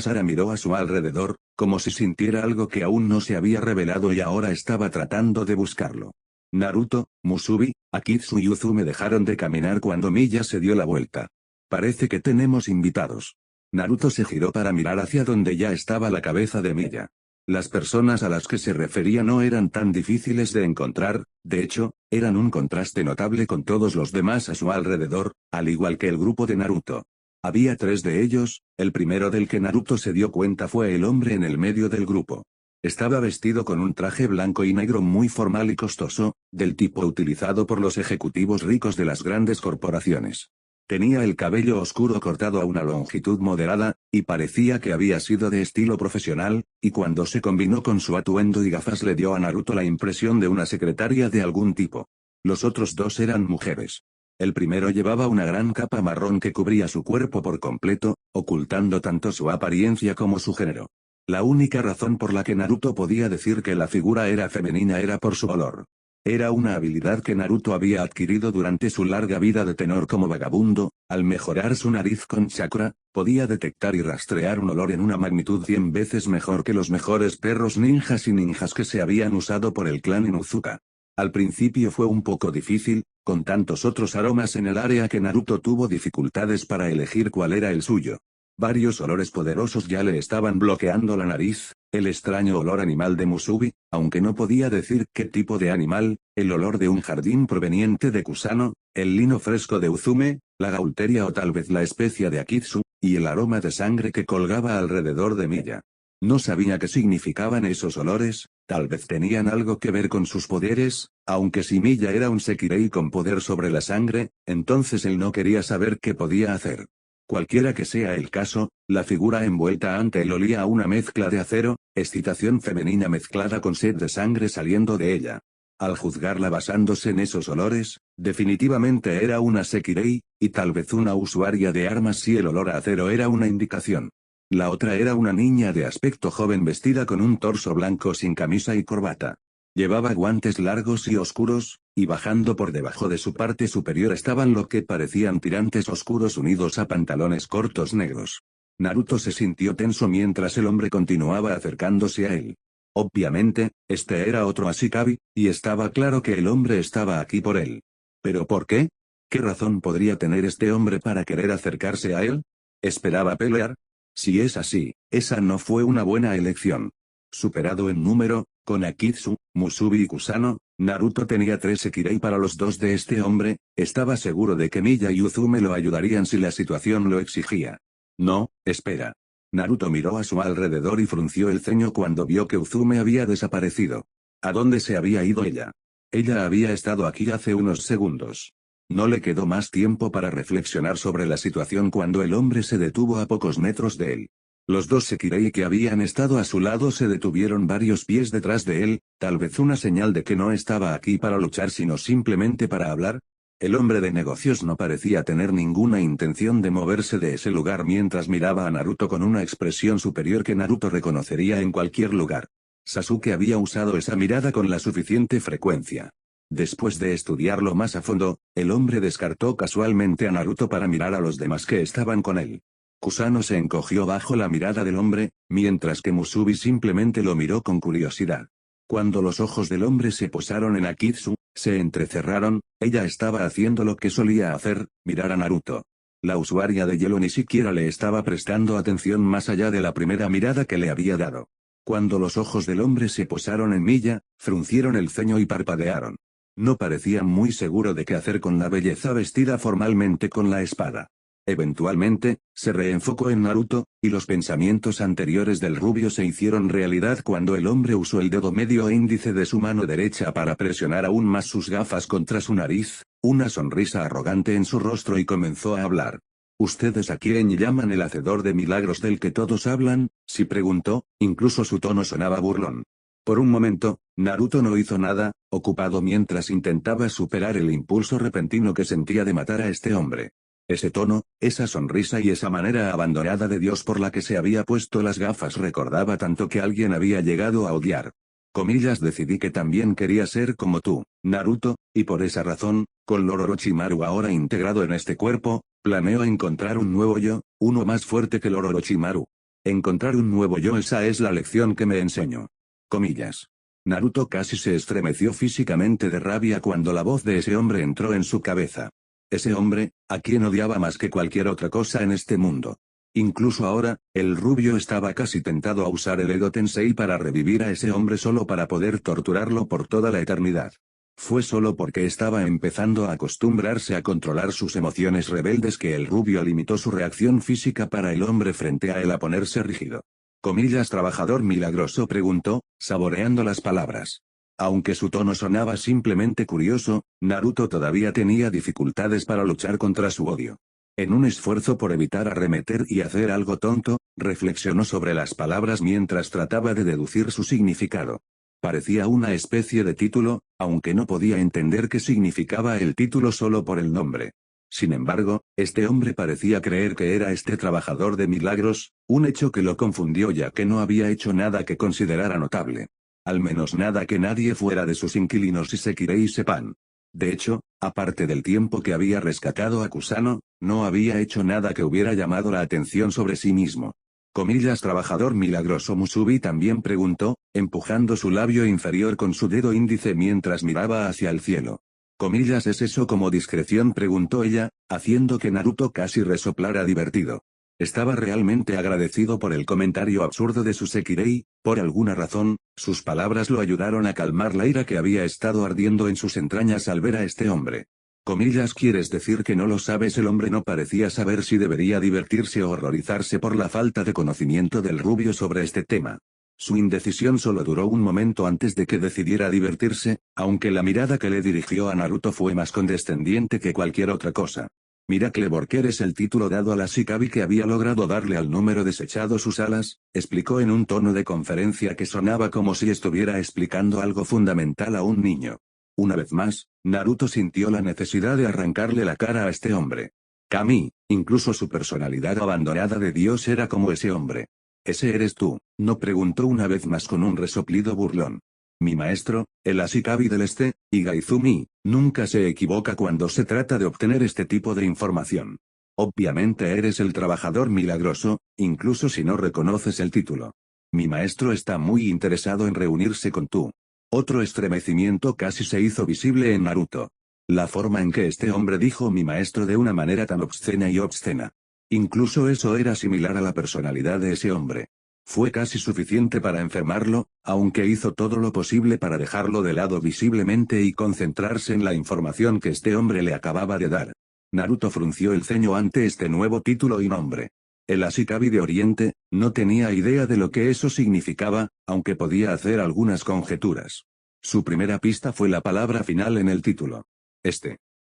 Sara miró a su alrededor, como si sintiera algo que aún no se había revelado y ahora estaba tratando de buscarlo. Naruto, Musubi, Akitsu y Uzume dejaron de caminar cuando Miya se dio la vuelta. Parece que tenemos invitados. Naruto se giró para mirar hacia donde ya estaba la cabeza de Miya. Las personas a las que se refería no eran tan difíciles de encontrar, de hecho, eran un contraste notable con todos los demás a su alrededor, al igual que el grupo de Naruto. Había 3 de ellos, el primero del que Naruto se dio cuenta fue el hombre en el medio del grupo. Estaba vestido con un traje blanco y negro muy formal y costoso, del tipo utilizado por los ejecutivos ricos de las grandes corporaciones. Tenía el cabello oscuro cortado a una longitud moderada, y parecía que había sido de estilo profesional, y cuando se combinó con su atuendo y gafas le dio a Naruto la impresión de una secretaria de algún tipo. Los otros 2 eran mujeres. El primero llevaba una gran capa marrón que cubría su cuerpo por completo, ocultando tanto su apariencia como su género. La única razón por la que Naruto podía decir que la figura era femenina era por su olor. Era una habilidad que Naruto había adquirido durante su larga vida de tenor como vagabundo, al mejorar su nariz con chakra, podía detectar y rastrear un olor en una magnitud 100 veces mejor que los mejores perros ninjas y ninjas que se habían usado por el clan Inuzuka. Al principio fue un poco difícil, con tantos otros aromas en el área que Naruto tuvo dificultades para elegir cuál era el suyo. Varios olores poderosos ya le estaban bloqueando la nariz, el extraño olor animal de Musubi, aunque no podía decir qué tipo de animal, el olor de un jardín proveniente de Kusano, el lino fresco de Uzume, la gaulteria o tal vez la especia de Akitsu, y el aroma de sangre que colgaba alrededor de Miya. No sabía qué significaban esos olores, tal vez tenían algo que ver con sus poderes, aunque si Miya era un Sekirei con poder sobre la sangre, entonces él no quería saber qué podía hacer. Cualquiera que sea el caso, la figura envuelta ante él olía a una mezcla de acero, excitación femenina mezclada con sed de sangre saliendo de ella. Al juzgarla basándose en esos olores, definitivamente era una Sekirei, y tal vez una usuaria de armas si el olor a acero era una indicación. La otra era una niña de aspecto joven vestida con un torso blanco sin camisa y corbata. Llevaba guantes largos y oscuros, y bajando por debajo de su parte superior estaban lo que parecían tirantes oscuros unidos a pantalones cortos negros. Naruto se sintió tenso mientras el hombre continuaba acercándose a él. Obviamente, este era otro Ashikabi, y estaba claro que el hombre estaba aquí por él. ¿Pero por qué? ¿Qué razón podría tener este hombre para querer acercarse a él? ¿Esperaba pelear? Si es así, esa no fue una buena elección. Superado en número, con Akitsu, Musubi y Kusano, Naruto tenía 3 Sekirei para los 2 de este hombre, estaba seguro de que Miya y Uzume lo ayudarían si la situación lo exigía. No, espera. Naruto miró a su alrededor y frunció el ceño cuando vio que Uzume había desaparecido. ¿A dónde se había ido ella? Ella había estado aquí hace unos segundos. No le quedó más tiempo para reflexionar sobre la situación cuando el hombre se detuvo a pocos metros de él. Los dos Sekirei que habían estado a su lado se detuvieron varios pies detrás de él, tal vez una señal de que no estaba aquí para luchar sino simplemente para hablar. El hombre de negocios no parecía tener ninguna intención de moverse de ese lugar mientras miraba a Naruto con una expresión superior que Naruto reconocería en cualquier lugar. Sasuke había usado esa mirada con la suficiente frecuencia. Después de estudiarlo más a fondo, el hombre descartó casualmente a Naruto para mirar a los demás que estaban con él. Kusano se encogió bajo la mirada del hombre, mientras que Musubi simplemente lo miró con curiosidad. Cuando los ojos del hombre se posaron en Akitsu, se entrecerraron, ella estaba haciendo lo que solía hacer, mirar a Naruto. La usuaria de hielo ni siquiera le estaba prestando atención más allá de la primera mirada que le había dado. Cuando los ojos del hombre se posaron en Milla, fruncieron el ceño y parpadearon. No parecía muy seguro de qué hacer con la belleza vestida formalmente con la espada. Eventualmente, se reenfocó en Naruto, y los pensamientos anteriores del rubio se hicieron realidad cuando el hombre usó el dedo medio e índice de su mano derecha para presionar aún más sus gafas contra su nariz, una sonrisa arrogante en su rostro y comenzó a hablar. ¿Ustedes a quién llaman el hacedor de milagros del que todos hablan? Sí preguntó, incluso su tono sonaba burlón. Por un momento, Naruto no hizo nada, ocupado mientras intentaba superar el impulso repentino que sentía de matar a este hombre. Ese tono, esa sonrisa y esa manera abandonada de Dios por la que se había puesto las gafas recordaba tanto que alguien había llegado a odiar. Comillas, decidí que también quería ser como tú, Naruto, y por esa razón, con Lord Orochimaru ahora integrado en este cuerpo, planeo encontrar un nuevo yo, uno más fuerte que Lord Orochimaru. Encontrar un nuevo yo, esa es la lección que me enseño. Comillas. Naruto casi se estremeció físicamente de rabia cuando la voz de ese hombre entró en su cabeza. Ese hombre, a quien odiaba más que cualquier otra cosa en este mundo. Incluso ahora, el rubio estaba casi tentado a usar el Edo Tensei para revivir a ese hombre solo para poder torturarlo por toda la eternidad. Fue solo porque estaba empezando a acostumbrarse a controlar sus emociones rebeldes que el rubio limitó su reacción física para el hombre frente a él a ponerse rígido. Comillas, trabajador milagroso, preguntó, saboreando las palabras. Aunque su tono sonaba simplemente curioso, Naruto todavía tenía dificultades para luchar contra su odio. En un esfuerzo por evitar arremeter y hacer algo tonto, reflexionó sobre las palabras mientras trataba de deducir su significado. Parecía una especie de título, aunque no podía entender qué significaba el título solo por el nombre. Sin embargo, este hombre parecía creer que era este trabajador de milagros, un hecho que lo confundió ya que no había hecho nada que considerara notable. Al menos nada que nadie fuera de sus inquilinos y Sekirei sepan. De hecho, aparte del tiempo que había rescatado a Kusano, no había hecho nada que hubiera llamado la atención sobre sí mismo. Comillas, trabajador milagroso, Musubi también preguntó, empujando su labio inferior con su dedo índice mientras miraba hacia el cielo. Comillas, ¿es eso como discreción?, preguntó ella, haciendo que Naruto casi resoplara divertido. Estaba realmente agradecido por el comentario absurdo de su Sekirei, por alguna razón, sus palabras lo ayudaron a calmar la ira que había estado ardiendo en sus entrañas al ver a este hombre. Comillas, ¿quieres decir que no lo sabes? El hombre no parecía saber si debería divertirse o horrorizarse por la falta de conocimiento del rubio sobre este tema. Su indecisión solo duró un momento antes de que decidiera divertirse, aunque la mirada que le dirigió a Naruto fue más condescendiente que cualquier otra cosa. Miracle Worker es el título dado a la Shikabi que había logrado darle al número desechado sus alas, explicó en un tono de conferencia que sonaba como si estuviera explicando algo fundamental a un niño. Una vez más, Naruto sintió la necesidad de arrancarle la cara a este hombre. Kami, incluso su personalidad abandonada de Dios era como ese hombre. ¿Ese eres tú?, no preguntó una vez más con un resoplido burlón. Mi maestro, el Ashikabi del Este, Igaizumi, nunca se equivoca cuando se trata de obtener este tipo de información. Obviamente eres el trabajador milagroso, incluso si no reconoces el título. Mi maestro está muy interesado en reunirse con tú. Otro estremecimiento casi se hizo visible en Naruto. La forma en que este hombre dijo mi maestro de una manera tan obscena y obscena. Incluso eso era similar a la personalidad de ese hombre. Fue casi suficiente para enfermarlo, aunque hizo todo lo posible para dejarlo de lado visiblemente y concentrarse en la información que este hombre le acababa de dar. Naruto frunció el ceño ante este nuevo título y nombre. El Ashikabi de Oriente, no tenía idea de lo que eso significaba, aunque podía hacer algunas conjeturas. Su primera pista fue la palabra final en el título.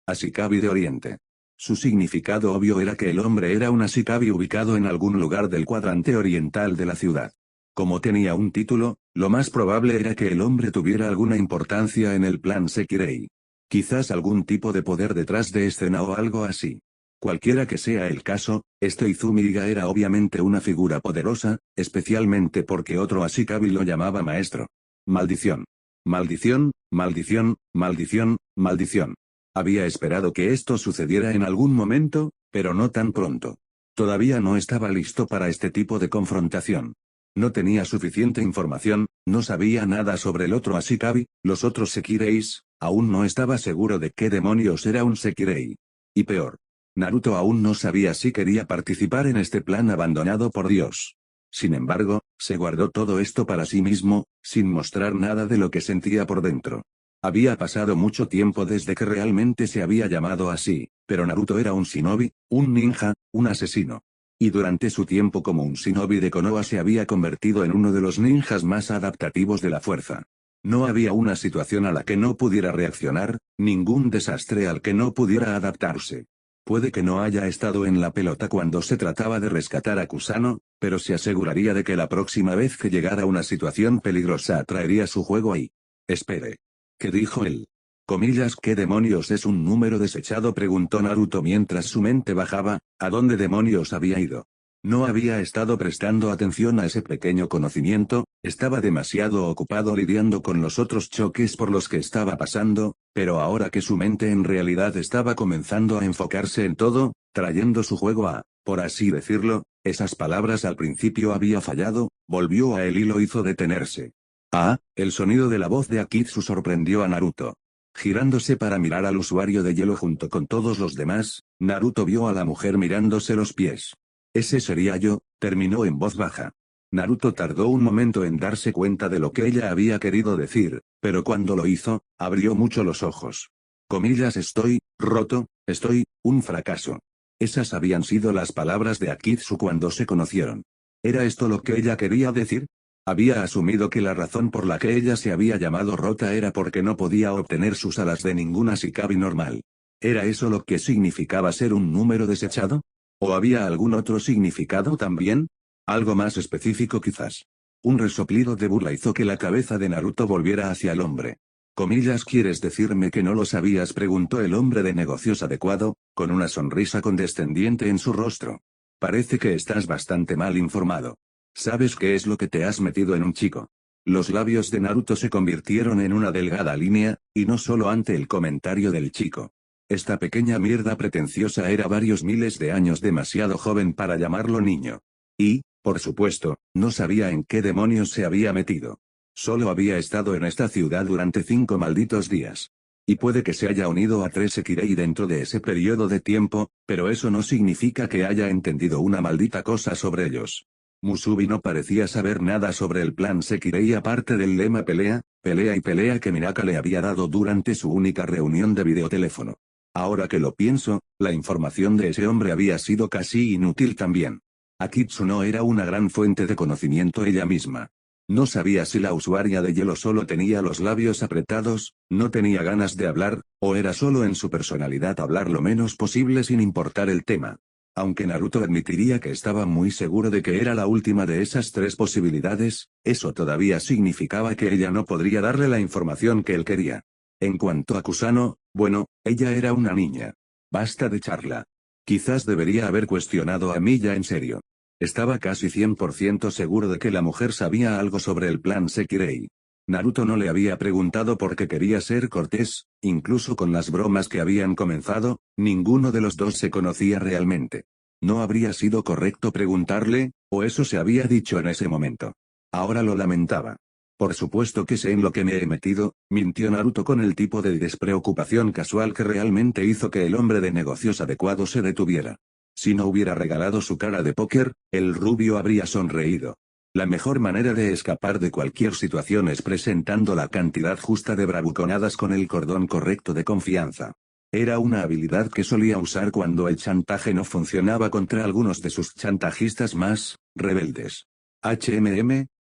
Ashikabi de Oriente. Su significado obvio era que el hombre era un Ashikabi ubicado en algún lugar del cuadrante oriental de la ciudad. Como tenía un título, lo más probable era que el hombre tuviera alguna importancia en el plan Sekirei. Quizás algún tipo de poder detrás de escena o algo así. Cualquiera que sea el caso, Izumi Iga era obviamente una figura poderosa, especialmente porque otro Ashikabi lo llamaba maestro. Maldición. Maldición, maldición, maldición, maldición. Había esperado que esto sucediera en algún momento, pero no tan pronto. Todavía no estaba listo para este tipo de confrontación. No tenía suficiente información, no sabía nada sobre el otro Ashikabi, los otros Sekireis, aún no estaba seguro de qué demonios era un Sekirei. Y peor. Naruto aún no sabía si quería participar en este plan abandonado por Dios. Sin embargo, se guardó todo esto para sí mismo, sin mostrar nada de lo que sentía por dentro. Había pasado mucho tiempo desde que realmente se había llamado así, pero Naruto era un shinobi, un ninja, un asesino. Y durante su tiempo como un shinobi de Konoha se había convertido en uno de los ninjas más adaptativos de la fuerza. No había una situación a la que no pudiera reaccionar, ningún desastre al que no pudiera adaptarse. Puede que no haya estado en la pelota cuando se trataba de rescatar a Kusano, pero se aseguraría de que la próxima vez que llegara una situación peligrosa traería su juego ahí. Espere. ¿Qué dijo él? ¿Qué demonios es un número desechado? Preguntó Naruto mientras su mente bajaba, ¿a dónde demonios había ido? No había estado prestando atención a ese pequeño conocimiento, estaba demasiado ocupado lidiando con los otros choques por los que estaba pasando, pero ahora que su mente en realidad estaba comenzando a enfocarse en todo, trayendo su juego a, por así decirlo, esas palabras al principio había fallado, volvió a él y lo hizo detenerse. El sonido de la voz de Akitsu sorprendió a Naruto. Girándose para mirar al usuario de hielo junto con todos los demás, Naruto vio a la mujer mirándose los pies. Ese sería yo, terminó en voz baja. Naruto tardó un momento en darse cuenta de lo que ella había querido decir, pero cuando lo hizo, abrió mucho los ojos. Estoy roto, estoy, un fracaso. Esas habían sido las palabras de Akitsu cuando se conocieron. ¿Era esto lo que ella quería decir? Había asumido que la razón por la que ella se había llamado rota era porque no podía obtener sus alas de ninguna Ashikabi normal. ¿Era eso lo que significaba ser un número desechado? ¿O había algún otro significado también? Algo más específico quizás. Un resoplido de burla hizo que la cabeza de Naruto volviera hacia el hombre. ¿Quieres decirme que no lo sabías? Preguntó el hombre de negocios adecuado, con una sonrisa condescendiente en su rostro. Parece que estás bastante mal informado. ¿Sabes qué es lo que te has metido en un chico? Los labios de Naruto se convirtieron en una delgada línea, y no solo ante el comentario del chico. Esta pequeña mierda pretenciosa era varios miles de años demasiado joven para llamarlo niño. Y, por supuesto, no sabía en qué demonios se había metido. Solo había estado en esta ciudad durante 5 malditos días. Y puede que se haya unido a 3 Sekirei dentro de ese periodo de tiempo, pero eso no significa que haya entendido una maldita cosa sobre ellos. Musubi no parecía saber nada sobre el plan Sekirei aparte del lema pelea, pelea y pelea que Minaka le había dado durante su única reunión de videoteléfono. Ahora que lo pienso, la información de ese hombre había sido casi inútil también. Akitsu no era una gran fuente de conocimiento ella misma. No sabía si la usuaria de hielo solo tenía los labios apretados, no tenía ganas de hablar, o era solo en su personalidad hablar lo menos posible sin importar el tema. Aunque Naruto admitiría que estaba muy seguro de que era la última de esas 3 posibilidades, eso todavía significaba que ella no podría darle la información que él quería. En cuanto a Kusano, bueno, ella era una niña. Basta de charla. Quizás debería haber cuestionado a Miya en serio. Estaba casi 100% seguro de que la mujer sabía algo sobre el plan Sekirei. Naruto no le había preguntado por qué quería ser cortés, incluso con las bromas que habían comenzado, ninguno de los dos se conocía realmente. ¿No habría sido correcto preguntarle, o eso se había dicho en ese momento? Ahora lo lamentaba. Por supuesto que sé en lo que me he metido, mintió Naruto con el tipo de despreocupación casual que realmente hizo que el hombre de negocios adecuado se detuviera. Si no hubiera regalado su cara de póker, el rubio habría sonreído. La mejor manera de escapar de cualquier situación es presentando la cantidad justa de bravuconadas con el cordón correcto de confianza. Era una habilidad que solía usar cuando el chantaje no funcionaba contra algunos de sus chantajistas más rebeldes.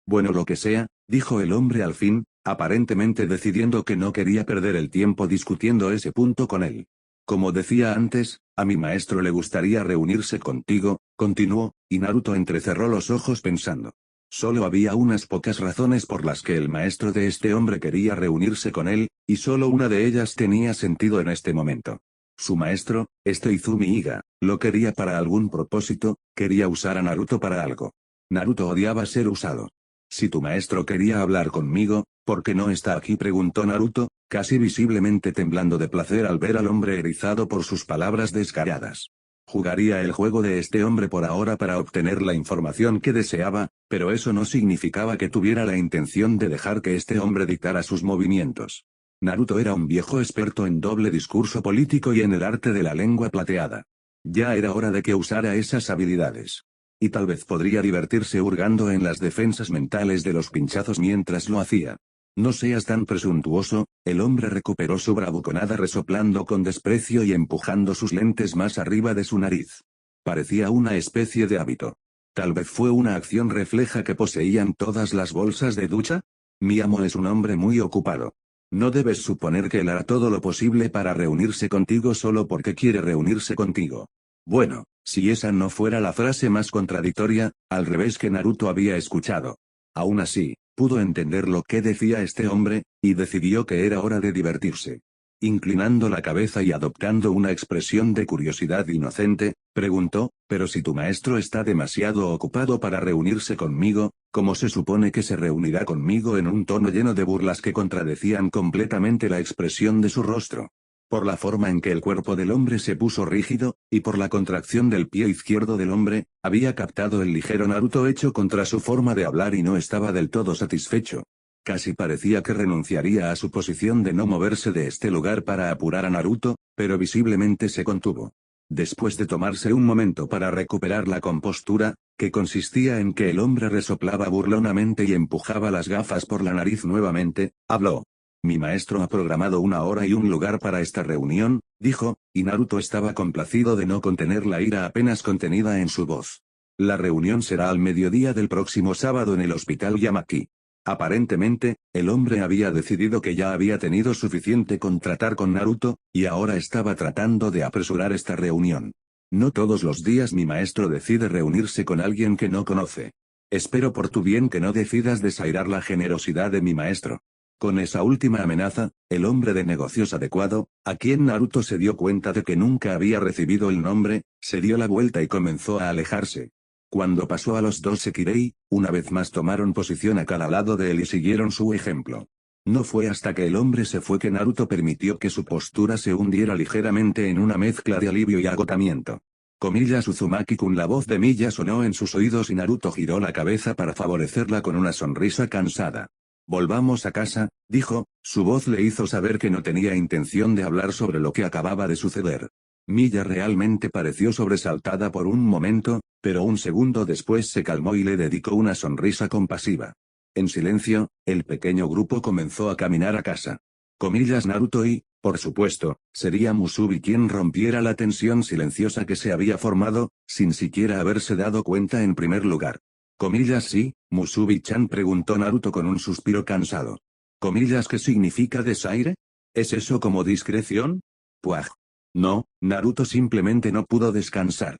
Bueno, lo que sea, dijo el hombre al fin, aparentemente decidiendo que no quería perder el tiempo discutiendo ese punto con él. Como decía antes, a mi maestro le gustaría reunirse contigo, continuó, y Naruto entrecerró los ojos pensando. Solo había unas pocas razones por las que el maestro de este hombre quería reunirse con él, y solo una de ellas tenía sentido en este momento. Su maestro, Izumi Iga, lo quería para algún propósito, quería usar a Naruto para algo. Naruto odiaba ser usado. Si tu maestro quería hablar conmigo, ¿por qué no está aquí?, preguntó Naruto, casi visiblemente temblando de placer al ver al hombre erizado por sus palabras descaradas. Jugaría el juego de este hombre por ahora para obtener la información que deseaba, pero eso no significaba que tuviera la intención de dejar que este hombre dictara sus movimientos. Naruto era un viejo experto en doble discurso político y en el arte de la lengua plateada. Ya era hora de que usara esas habilidades. Y tal vez podría divertirse hurgando en las defensas mentales de los pinchazos mientras lo hacía. No seas tan presuntuoso, el hombre recuperó su bravuconada resoplando con desprecio y empujando sus lentes más arriba de su nariz. Parecía una especie de hábito. Tal vez fue una acción refleja que poseían todas las bolsas de ducha. Mi amo es un hombre muy ocupado. No debes suponer que él hará todo lo posible para reunirse contigo solo porque quiere reunirse contigo. Bueno, si esa no fuera la frase más contradictoria, al revés que Naruto había escuchado. Aún así, pudo entender lo que decía este hombre, y decidió que era hora de divertirse. Inclinando la cabeza y adoptando una expresión de curiosidad inocente, preguntó, pero si tu maestro está demasiado ocupado para reunirse conmigo, ¿cómo se supone que se reunirá conmigo?, en un tono lleno de burlas que contradecían completamente la expresión de su rostro. Por la forma en que el cuerpo del hombre se puso rígido, y por la contracción del pie izquierdo del hombre, había captado el ligero Naruto hecho contra su forma de hablar y no estaba del todo satisfecho. Casi parecía que renunciaría a su posición de no moverse de este lugar para apurar a Naruto, pero visiblemente se contuvo. Después de tomarse un momento para recuperar la compostura, que consistía en que el hombre resoplaba burlonamente y empujaba las gafas por la nariz nuevamente, habló. Mi maestro ha programado una hora y un lugar para esta reunión, dijo, y Naruto estaba complacido de no contener la ira apenas contenida en su voz. La reunión será al mediodía del próximo sábado en el Hospital Yamaki. Aparentemente, el hombre había decidido que ya había tenido suficiente con tratar con Naruto, y ahora estaba tratando de apresurar esta reunión. No todos los días mi maestro decide reunirse con alguien que no conoce. Espero por tu bien que no decidas desairar la generosidad de mi maestro. Con esa última amenaza, el hombre de negocios adecuado, a quien Naruto se dio cuenta de que nunca había recibido el nombre, se dio la vuelta y comenzó a alejarse. Cuando pasó a los dos Sekirei, una vez más tomaron posición a cada lado de él y siguieron su ejemplo. No fue hasta que el hombre se fue que Naruto permitió que su postura se hundiera ligeramente en una mezcla de alivio y agotamiento. Comillas Uzumaki-kun, la voz de Miya sonó en sus oídos y Naruto giró la cabeza para favorecerla con una sonrisa cansada. Volvamos a casa, dijo, su voz le hizo saber que no tenía intención de hablar sobre lo que acababa de suceder. Miya realmente pareció sobresaltada por un momento, pero un segundo después se calmó y le dedicó una sonrisa compasiva. En silencio, el pequeño grupo comenzó a caminar a casa. Comillas Naruto y, por supuesto, sería Musubi quien rompiera la tensión silenciosa que se había formado, sin siquiera haberse dado cuenta en primer lugar. Comillas sí, Musubi-chan, preguntó Naruto con un suspiro cansado. Comillas, ¿qué significa desaire? ¿Es eso como discreción? Puaj. No, Naruto simplemente no pudo descansar.